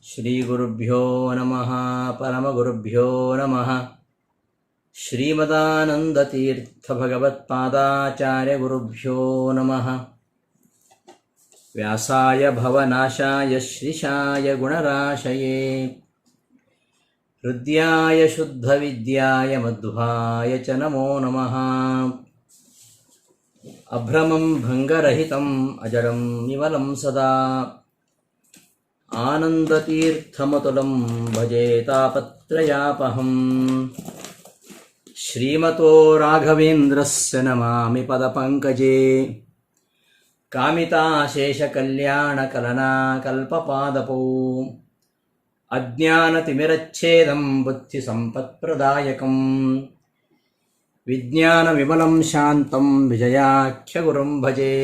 ಶ್ರೀಗುರುಭ್ಯೋ ನಮಃ ಪರಮಗುರುಭ್ಯೋ ನಮಃ. ಶ್ರೀಮದಾನಂದತೀರ್ಥಭಗವತ್ಪಾದಾಚಾರ್ಯಗುರುಭ್ಯೋ ನಮಃ. ವ್ಯಾಸಾಯ ಭವನಾಶಾಯ ಶ್ರೀಶಾಯ ಗುಣರಾಶಯೇ ಹೃದ್ಯಾಯ ಶುದ್ಧವಿದ್ಯಾಯ ಮಧ್ವಾಯ ಚ ನಮೋ ನಮಃ. ಅಭ್ರಮಂ ಭಂಗರಹಿತಂ ಅಜಡಂ ವಿಮಲಂ ಸದಾ ಆನಂದತೀರ್ಥಮತುಲಂ ಭಜೆ ತಾಪತ್ರಯಾಪಹಂ. ಶ್ರೀಮತೋ ರಾಘವೇಂದ್ರಸ್ಯ ನಮಾಮಿ ಪದಪಂಕಜೇ ಕಾಮಿತಾಶೇಷಕಲ್ಯಾಣಕಲನಾ ಕಲ್ಪಪಾದಪೌ. ಅಜ್ಞಾನತಿಮಿರಚ್ಛೇದಂ ಬುದ್ಧಿಸಂಪತ್ಪ್ರದಾಯಕಂ ವಿಜ್ಞಾನವಿಮಲಂ ಶಾಂತಂ ವಿಜಯಾಖ್ಯಗುರುಂ ಭಜೆ.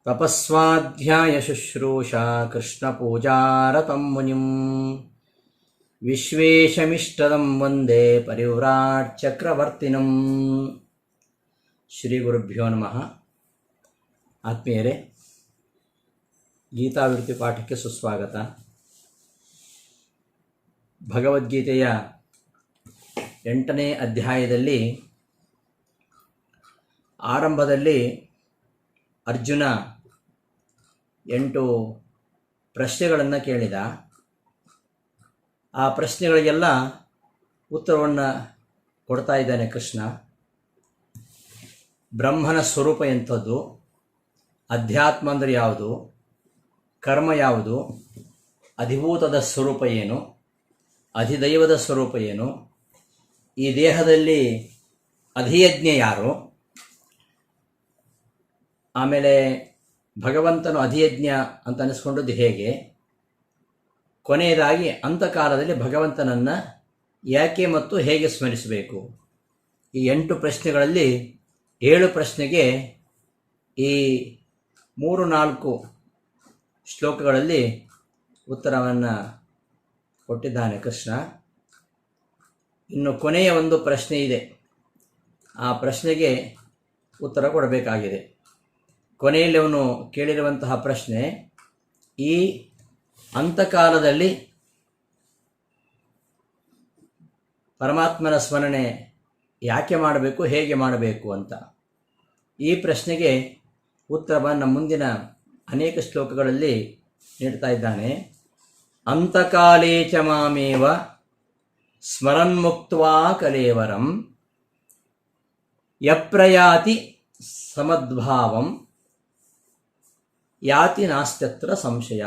ತಪಸ್ವಾಧ್ಯಾಯ ಶುಶ್ರೂಷಾ ಕೃಷ್ಣಪೂಜಾರತಂ ಮುನಿಂ ವಿಶ್ವೇಶಮಿಷ್ಟದಂ ವಂದೇ ಪರಿವ್ರಾಟ್ ಚಕ್ರವರ್ತಿನಂ. ಶ್ರೀ ಗುರುಭ್ಯೋ ನಮಃ. ಆತ್ಮೀಯರೇ, ಗೀತಾವೃತ್ತಿ ಪಾಠಕ್ಕೆ ಸುಸ್ವಾಗತ. ಭಗವದ್ಗೀತೆಯ 8ನೇ ಅಧ್ಯಾಯದಲ್ಲಿ ಆರಂಭದಲ್ಲಿ ಅರ್ಜುನ 8 ಪ್ರಶ್ನೆಗಳನ್ನು ಕೇಳಿದ. ಆ ಪ್ರಶ್ನೆಗಳಿಗೆಲ್ಲ ಉತ್ತರವನ್ನು ಕೊಡ್ತಾ ಇದ್ದಾನೆ ಕೃಷ್ಣ. ಬ್ರಹ್ಮನ ಸ್ವರೂಪ ಎಂಥದ್ದು, ಅಧ್ಯಾತ್ಮ ಅಂದರೆ ಯಾವುದು, ಕರ್ಮ ಯಾವುದು, ಅಧಿಭೂತದ ಸ್ವರೂಪ ಏನು, ಅಧಿದೈವದ ಸ್ವರೂಪ ಏನು, ಈ ದೇಹದಲ್ಲಿ ಅಧಿಯಜ್ಞ ಯಾರು, ಆಮೇಲೆ ಭಗವಂತನು ಅಧಿಯಜ್ಞ ಅಂತ ಅನಿಸ್ಕೊಂಡದ್ದು ಹೇಗೆ, ಕೊನೆಯದಾಗಿ ಅಂತಕಾಲದಲ್ಲಿ ಭಗವಂತನನ್ನು ಯಾಕೆ ಮತ್ತು ಹೇಗೆ ಸ್ಮರಿಸಬೇಕು. ಈ 8 ಪ್ರಶ್ನೆಗಳಲ್ಲಿ 7 ಪ್ರಶ್ನೆಗೆ ಈ 3-4 ಶ್ಲೋಕಗಳಲ್ಲಿ ಉತ್ತರವನ್ನು ಕೊಟ್ಟಿದ್ದಾನೆ ಕೃಷ್ಣ. ಇನ್ನು ಕೊನೆಯ ಒಂದು ಪ್ರಶ್ನೆ ಇದೆ, ಆ ಪ್ರಶ್ನೆಗೆ ಉತ್ತರ ಕೊಡಬೇಕಾಗಿದೆ. ಕೊನೆಯಲ್ಲಿ ಅವನು ಕೇಳಿರುವಂತಹ ಪ್ರಶ್ನೆ, ಈ ಅಂತಕಾಲದಲ್ಲಿ ಪರಮಾತ್ಮನ ಸ್ಮರಣೆ ಯಾಕೆ ಮಾಡಬೇಕು, ಹೇಗೆ ಮಾಡಬೇಕು ಅಂತ. ಈ ಪ್ರಶ್ನೆಗೆ ಉತ್ತರವನ್ನು ಮುಂದಿನ ಅನೇಕ ಶ್ಲೋಕಗಳಲ್ಲಿ ನೀಡ್ತಾ ಇದ್ದಾನೆ. ಅಂತಕಾಲೇ ಚ ಮಾಮೇವ ಸ್ಮರನ್ಮುಕ್ತ್ವಾ ಕಲೇವರಂ ಯಪ್ರಯಾತಿ ಸಮದ್ಭಾವಂ ಯಾತಿ ನಾಸ್ತ್ಯತ್ರ ಸಂಶಯ.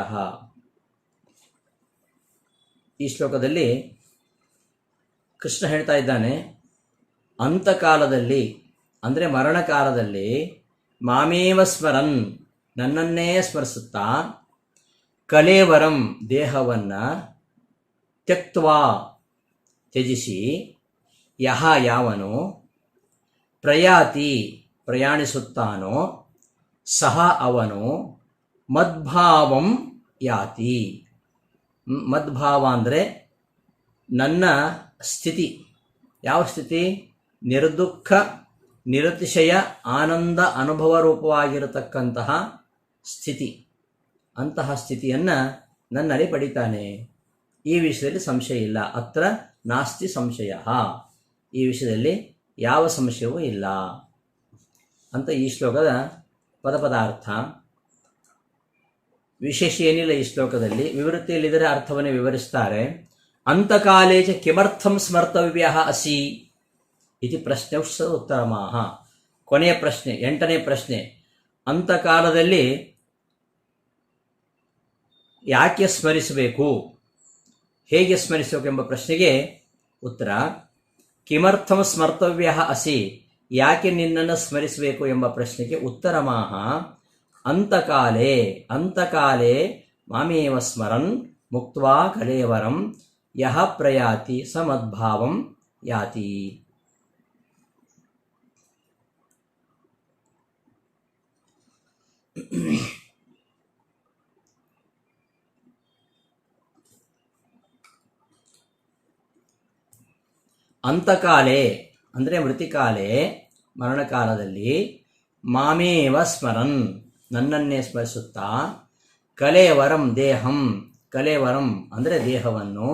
ಈ ಶ್ಲೋಕದಲ್ಲಿ ಕೃಷ್ಣ ಹೇಳ್ತಾ ಇದ್ದಾನೆ, ಅಂತಕಾಲದಲ್ಲಿ ಅಂದರೆ ಮರಣಕಾಲದಲ್ಲಿ ಮಾಮೇವ ಸ್ಮರನ್, ನನ್ನನ್ನೇ ಸ್ಮರಿಸುತ್ತಾ, ಕಲೇವರಂ ದೇಹವನ್ನು ತ್ಯಕ್ತ್ವಾ ತ್ಯಜಿಸಿ, ಯಹ ಯಾವನು, ಪ್ರಯಾತಿ ಪ್ರಯಾಣಿಸುತ್ತಾನೋ, ಸಹ ಅವನು, ಮದ್ಭಾವಂ ಯಾತಿ. ಮದ್ಭಾವ ಅಂದರೆ ನನ್ನ ಸ್ಥಿತಿ. ಯಾವ ಸ್ಥಿತಿ? ನಿರ್ದುಃಖ ನಿರತಿಶಯ ಆನಂದ ಅನುಭವ ರೂಪವಾಗಿರತಕ್ಕಂತಹ ಸ್ಥಿತಿ. ಅಂತಹ ಸ್ಥಿತಿಯನ್ನು ನನ್ನಲ್ಲಿ ಪಡಿತಾನೆ. ಈ ವಿಷಯದಲ್ಲಿ ಸಂಶಯ ಇಲ್ಲ. ಅತ್ರ ನಾಸ್ತಿ ಸಂಶಯ. ಈ ವಿಷಯದಲ್ಲಿ ಯಾವ ಸಂಶಯವೂ ಇಲ್ಲ ಅಂತ ಈ ಶ್ಲೋಕದ ಪದಪದಾರ್ಥ. ವಿಶೇಷ ಏನಿಲ್ಲ ಈ ಶ್ಲೋಕದಲ್ಲಿ. ವಿವೃತ್ತಿಯಲ್ಲಿದ್ದರೆ ಅರ್ಥವನ್ನು ವಿವರಿಸ್ತಾರೆ. ಅಂತಕಾಲೇಚ ಕಿಮರ್ಥಂ ಸ್ಮರ್ತವ್ಯ ಅಸಿ ಇತಿ ಪ್ರಶ್ನೆ ಉತ್ತರಮಾಹ. ಕೊನೆಯ ಪ್ರಶ್ನೆ, 8ನೇ ಪ್ರಶ್ನೆ, ಅಂತಕಾಲದಲ್ಲಿ ಯಾಕೆ ಸ್ಮರಿಸಬೇಕು, ಹೇಗೆ ಸ್ಮರಿಸಬೇಕು ಎಂಬ ಪ್ರಶ್ನೆಗೆ ಉತ್ತರ, ಕಿಮರ್ಥಂ ಸ್ಮರ್ತವ್ಯ ಅಸಿ, ಯಾಕೆ ನಿನ್ನನ್ನು ಸ್ಮರಿಸಬೇಕು ಎಂಬ ಪ್ರಶ್ನೆಗೆ ಉತ್ತರಮಾಹ. ಅಂತಕಾಲೇ, ಅಂತಕಾಲೇ ಮಾಮೇವ ಸ್ಮರನ್ ಮುಕ್ತ್ವಾ ಕಲೇವರಂ ಯಹ ಪ್ರಯಾತಿ ಸಮದ್ಭಾವಂ ಯಾತಿ. ಅಂತಕಾಲೇ ಅಂದರೆ ಮೃತಿಕಾಲೇ, ಮರಣಕಾಲದಲ್ಲಿ, ಮಾಮೇವ ಸ್ಮರನ್ ನನ್ನನ್ನೇ ಸ್ಮರಿಸುತ್ತಾ, ಕಲೇವರಂ ದೇಹಂ, ಕಲೇವರಂ ಅಂದರೆ ದೇಹವನ್ನು,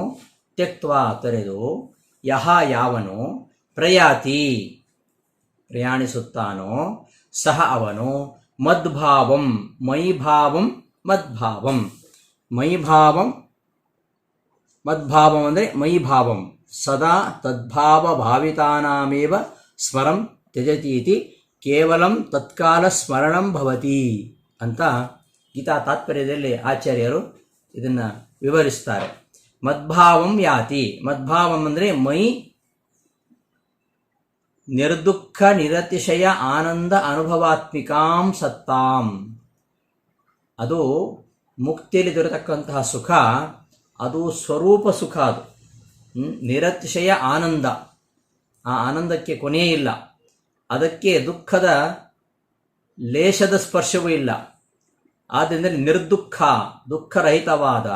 ತ್ಯಕ್ತ್ವಾ ತೊರೆದು, ಯಹ ಯಾವನು, ಪ್ರಯಾತಿ ಪ್ರಯಾಣಿಸುತ್ತಾನೋ, ಸಹ ಅವನು, ಮದ್ಭಾವಂ ಮೈಭಾವಂ ಮದ್ಭಾವಂ, ಮೈಭಾವಂ ಮದ್ಭಾವಂ ಅಂದರೆ ಮೈಭಾವಂ ಸದಾ ತದ್ಭಾವ ಭಾವಿತಾನಾಮೇವ ಸ್ಮರಂ ತ್ಯಜತೀತಿ ಕೇವಲಂ ತತ್ಕಾಲ ಸ್ಮರಣಂ ಭವತಿ ಅಂತ ಗೀತಾ ತಾತ್ಪರ್ಯದಲ್ಲಿ ಆಚಾರ್ಯರು ಇದನ್ನು ವಿವರಿಸ್ತಾರೆ. ಮದ್ಭಾವಂ ಯಾತಿ, ಮದ್ಭಾವಂ ಅಂದರೆ ಮೈ ನಿರ್ದುಃಖ ನಿರತಿಶಯ ಆನಂದ ಅನುಭವಾತ್ಮಿಕಾಂ ಸತ್ತಾಂ, ಅದು ಮುಕ್ತಿಯಲ್ಲಿ ದೊರೆತಕ್ಕಂತಹ ಸುಖ, ಅದು ಸ್ವರೂಪ ಸುಖ, ಅದು ನಿರತಿಶಯ ಆನಂದ, ಆ ಆನಂದಕ್ಕೆ ಕೊನೆಯೇ ಇಲ್ಲ, ಅದಕ್ಕೆ ದುಃಖದ ಲೇಷದ ಸ್ಪರ್ಶವೂ ಇಲ್ಲ. ಆದ್ದರಿಂದ ನಿರ್ದುಃಖ ದುಃಖರಹಿತವಾದ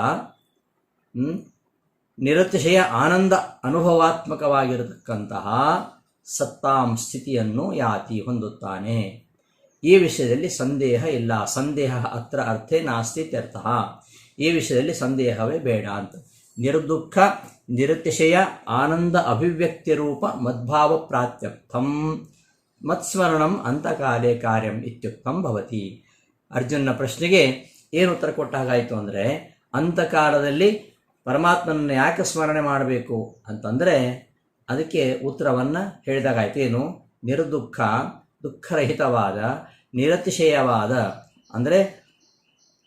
ನಿರತಿಶಯ ಆನಂದ ಅನುಭವಾತ್ಮಕವಾಗಿರತಕ್ಕಂತಹ ಸತ್ತಾಂ ಸ್ಥಿತಿಯನ್ನು ಯಾತಿ ಹೊಂದುತ್ತಾನೆ. ಈ ವಿಷಯದಲ್ಲಿ ಸಂದೇಹ ಇಲ್ಲ. ಸಂದೇಹ ಅತ್ರ ಅರ್ಥೇ ನಾಸ್ತಿ ಇತ್ಯರ್ಥ. ಈ ವಿಷಯದಲ್ಲಿ ಸಂದೇಹವೇ ಬೇಡ ಅಂತ. ನಿರ್ದುಃಖ ನಿರತಿಶಯ ಆನಂದ ಅಭಿವ್ಯಕ್ತಿ ರೂಪ ಮದ್ಭಾವ ಪ್ರಾತ್ಯರ್ಥಂ ಮತ್ಸ್ಮರಣಂ ಅಂತಕಾಲೇ ಕಾರ್ಯಂ ಇತ್ಯುಕ್ತಂ ಭವತಿ. ಅರ್ಜುನನ ಪ್ರಶ್ನೆಗೆ ಏನು ಉತ್ತರ ಕೊಟ್ಟ ಹಾಗಾಯಿತು ಅಂದರೆ, ಅಂತಕಾಲದಲ್ಲಿ ಪರಮಾತ್ಮನನ್ನು ಯಾಕೆ ಸ್ಮರಣೆ ಮಾಡಬೇಕು ಅಂತಂದರೆ ಅದಕ್ಕೆ ಉತ್ತರವನ್ನು ಹೇಳಿದಾಗಾಯ್ತು. ಏನು? ನಿರ್ದುಃಖ ದುಃಖರಹಿತವಾದ ನಿರತಿಶಯವಾದ ಅಂದರೆ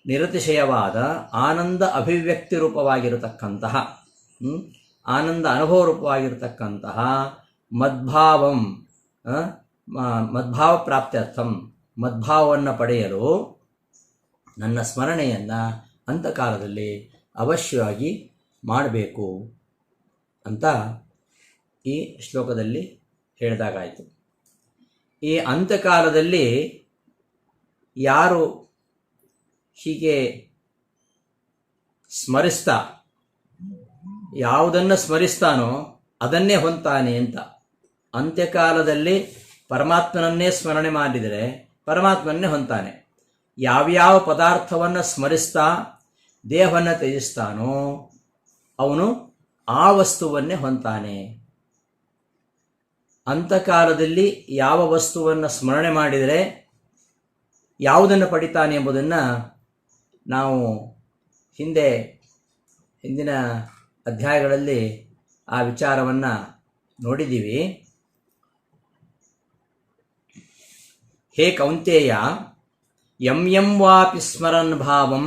ನಿರತಿಶಯವಾದ ಆನಂದ ಅಭಿವ್ಯಕ್ತಿ ರೂಪವಾಗಿರತಕ್ಕಂತಹ ಆನಂದ ಅನುಭವ ರೂಪವಾಗಿರತಕ್ಕಂತಹ ಮದ್ಭಾವಂ ಮದ್ಭಾವ ಪ್ರಾಪ್ತ್ಯರ್ಥಂ ಮದ್ಭಾವವನ್ನು ಪಡೆಯಲು ನನ್ನ ಸ್ಮರಣೆಯನ್ನು ಅಂತಕಾಲದಲ್ಲಿ ಅವಶ್ಯವಾಗಿ ಮಾಡಬೇಕು ಅಂತ ಈ ಶ್ಲೋಕದಲ್ಲಿ ಹೇಳಿದಾಗಾಯಿತು. ಈ ಅಂತಕಾಲದಲ್ಲಿ ಯಾರು ಹೀಗೆ ಸ್ಮರಿಸ್ತಾ ಯಾವುದನ್ನು ಸ್ಮರಿಸ್ತಾನೋ ಅದನ್ನೇ ಹೊಂತಾನೆ ಅಂತ. ಅಂತ್ಯಕಾಲದಲ್ಲಿ ಪರಮಾತ್ಮನನ್ನೇ ಸ್ಮರಣೆ ಮಾಡಿದರೆ ಪರಮಾತ್ಮನ್ನೇ ಹೊಂತಾನೆ. ಯಾವ್ಯಾವ ಪದಾರ್ಥವನ್ನು ಸ್ಮರಿಸ್ತಾ ದೇಹವನ್ನು ತ್ಯಜಿಸ್ತಾನೋ ಅವನು ಆ ವಸ್ತುವನ್ನೇ ಹೊಂತಾನೆ. ಅಂತಕಾಲದಲ್ಲಿ ಯಾವ ವಸ್ತುವನ್ನು ಸ್ಮರಣೆ ಮಾಡಿದರೆ ಯಾವುದನ್ನು ಪಡಿತಾನೆ ಎಂಬುದನ್ನು ನಾವು ಹಿಂದಿನ ಅಧ್ಯಾಯಗಳಲ್ಲಿ ಆ ವಿಚಾರವನ್ನು ನೋಡಿದ್ದೀವಿ. ಹೇ ಕೌಂತೇಯ, ಯಂ ಯಂ ವಾಪಿ ಸ್ಮರನ್ ಭಾವಂ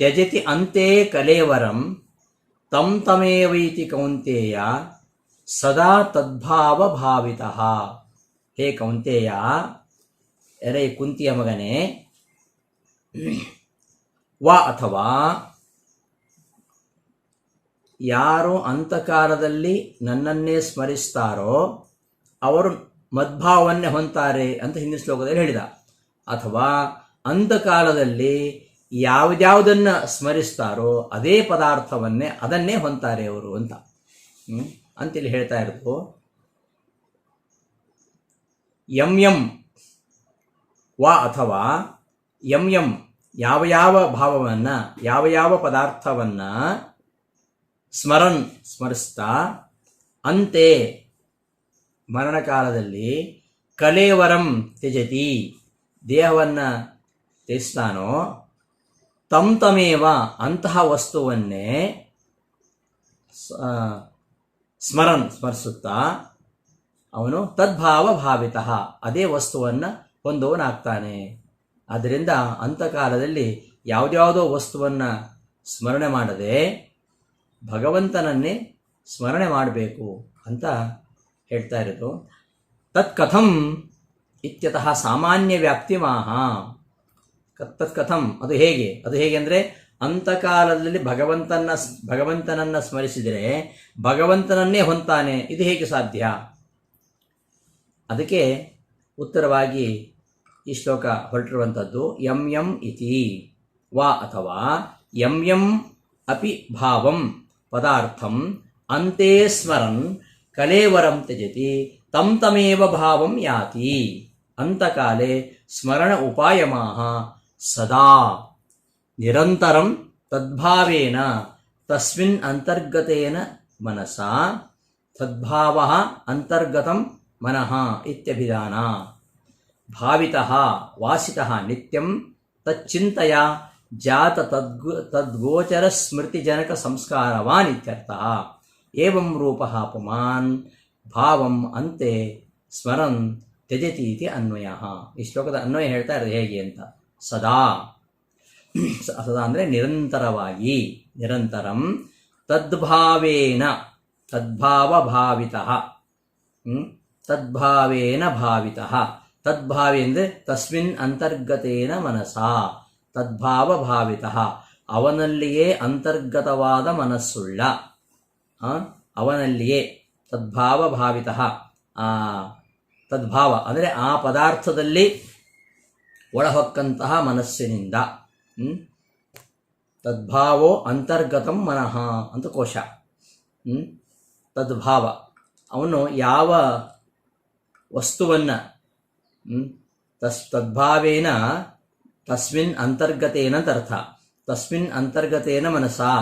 ತ್ಯಜತಿ ಅಂತೆ ಕಲೇವರಂ ತಂ ತಮೇವೈತಿ ಕೌಂತೇಯ ಸದಾ ತದ್ಭಾವ ಭಾವಿತಃ. ಹೇ ಕೌಂತೇಯ, ಎರೆ ಕುಂತಿಯ ಮಗನೇ, ವಾ ಅಥವಾ ಯಾರು ಅಂತಕಾಲದಲ್ಲಿ ನನ್ನನ್ನೇ ಸ್ಮರಿಸ್ತಾರೋ ಅವರು ಮದ್ಭಾವನ್ನೇ ಹೊಂತಾರೆ ಅಂತ ಹಿಂದಿನ ಶ್ಲೋಕದಲ್ಲಿ ಹೇಳಿದ. ಅಥವಾ ಅಂತಕಾಲದಲ್ಲಿ ಯಾವುದ್ಯಾವುದನ್ನು ಸ್ಮರಿಸ್ತಾರೋ ಅದೇ ಪದಾರ್ಥವನ್ನೇ ಅದನ್ನೇ ಹೊಂತಾರೆ ಅವರು ಅಂತ ಅಂತೇಳಿ ಹೇಳ್ತಾ ಇರೋದು. ಯಂ ಯಂ ವಾ ಅಥವಾ ಯಂ ಯಂ ಯಾವ ಯಾವ ಭಾವವನ್ನು ಯಾವ ಯಾವ ಪದಾರ್ಥವನ್ನು ಸ್ಮರಿಸ್ತಾ ಅಂತೆ ಮರಣಕಾಲದಲ್ಲಿ ಕಲೇವರಂ ತ್ಯಜತಿ ದೇಹವನ್ನು ತ್ಯಜಿಸ್ತಾನೋ ತಂ ತಮೇವ ಅಂತಹ ವಸ್ತುವನ್ನೇ ಸ್ಮರಿಸುತ್ತಾ ಅವನು ತದ್ಭಾವ ಭಾವಿತಃ ಅದೇ ವಸ್ತುವನ್ನು ಹೊಂದುವನಾಗ್ತಾನೆ. ಆದ್ದರಿಂದ ಅಂತಕಾಲದಲ್ಲಿ ಯಾವುದ್ಯಾವುದೋ ವಸ್ತುವನ್ನು ಸ್ಮರಣೆ ಮಾಡದೆ ಭಗವಂತನನ್ನೇ ಸ್ಮರಣೆ ಮಾಡಬೇಕು ಅಂತ ಹೇಳ್ತಾ ಇರೋದು. ತತ್ಕಥಂ ಇತ್ಯತಃ ಸಾಮಾನ್ಯ ವ್ಯಾಪ್ತಿ ಮಾಹ. ತತ್ಕಥಂ ಅದು ಹೇಗೆ ಅಂದರೆ ಅಂತಕಾಲದಲ್ಲಿ ಭಗವಂತನನ್ನು ಸ್ಮರಿಸಿದರೆ ಭಗವಂತನನ್ನೇ ಹೊಂತಾನೆ, ಇದು ಹೇಗೆ ಸಾಧ್ಯ? ಅದಕ್ಕೆ ಉತ್ತರವಾಗಿ ಈ ಶ್ಲೋಕ ಹೊರಟಿರುವಂಥದ್ದು. ಯಂ ಯಂ ಇತಿ ವಾ ಅಥವಾ ಯಂ ಯಂ ಅಪಿ ಭಾವಂ ಪದಾರ್ಥಂ ಅಂತೆ ಸ್ಮರನ್ ಕಲೇವರಂ ತ್ಯಜತಿ ತಂ ತಮೇವ ಭಾವಂ ಯಾತಿ ಅಂತಕಾಲೆ ಸ್ಮರಣ ಉಪಾಯಮಾಹ ಸದಾ ನಿರಂತರಂ ತದ್ಭಾವೇನ ತಸ್ಮಿನ್ ಅಂತರ್ಗತೇನ ಮನಸಾ ತದ್ಭಾವಃ ಅಂತರ್ಗತಂ ಮನಃ ಇತ್ಯಭಿಧಾನ. ಭಾವಿತಃ ವಾಸಿತಃ ನಿತ್ಯಂ ತಚ್ಚಿಂತೆಯ ಜಾತ ತದ್ಗೋಚರ ಸ್ಮೃತಿಜನಕ ಸಂಸ್ಕಾರವಾನ್ ಇತ್ಯರ್ಥಃ. ಏವಂ ರೂಪಃ ಪುಮಾನ್ ಭಾವಂ ಅಂತೆ ಸ್ಮರನ್ ತ್ಯಜತಿ ಇತಿ ಅನ್ವಯಃ. ಈ ಶ್ಲೋಕದ ಅನ್ವಯ ಹೇಳ್ತಾ ಇರೋದು ಹೇಗೆ ಅಂತ. ಸದಾ, ಸದಾ ಅಂದರೆ ನಿರಂತರವಾಗಿ, ನಿರಂತರಂ ತದ್ಭಾವೇನ, ತದ್ಭಾವಭಾವಿತಃ, ತದ್ಭಾವೇನ ಭಾವಿತಃ. ತದ್ಭಾವೇ ಅಂದರೆ ತಸ್ಮಿನ್ ಅಂತರ್ಗತೇನ ಮನಸಾ, ತದ್ಭಾವಭಾವಿತಃ ಅವನಲ್ಲಿಯೇ ಅಂತರ್ಗತವಾದ ಮನಸ್ಸುಳ್ಳ, ಅವನಲ್ಲಿಯೇ ತದ್ಭಾವಭಾವಿತಃ. ತದ್ಭಾವ ಅಂದರೆ ಆ ಪದಾರ್ಥದಲ್ಲಿ ಒಳಹೊಕ್ಕಂತಹ ಮನಸ್ಸಿನಿಂದ. ತದ್ಭಾವೋ ಅಂತರ್ಗತಂ ಮನಃ ಅಂತ ಕೋಶ. ತದ್ಭಾವ ಅವನು ಯಾವ ವಸ್ತುವನ್ನು ತದ್ಭಾವೇನ ತಸ್ಮಿನ್ ಅಂತರ್ಗತೇನ ಅಂತ ಅರ್ಥ. ತಸ್ಮಿನ್ ಅಂತರ್ಗತೇನ ಮನಸಾ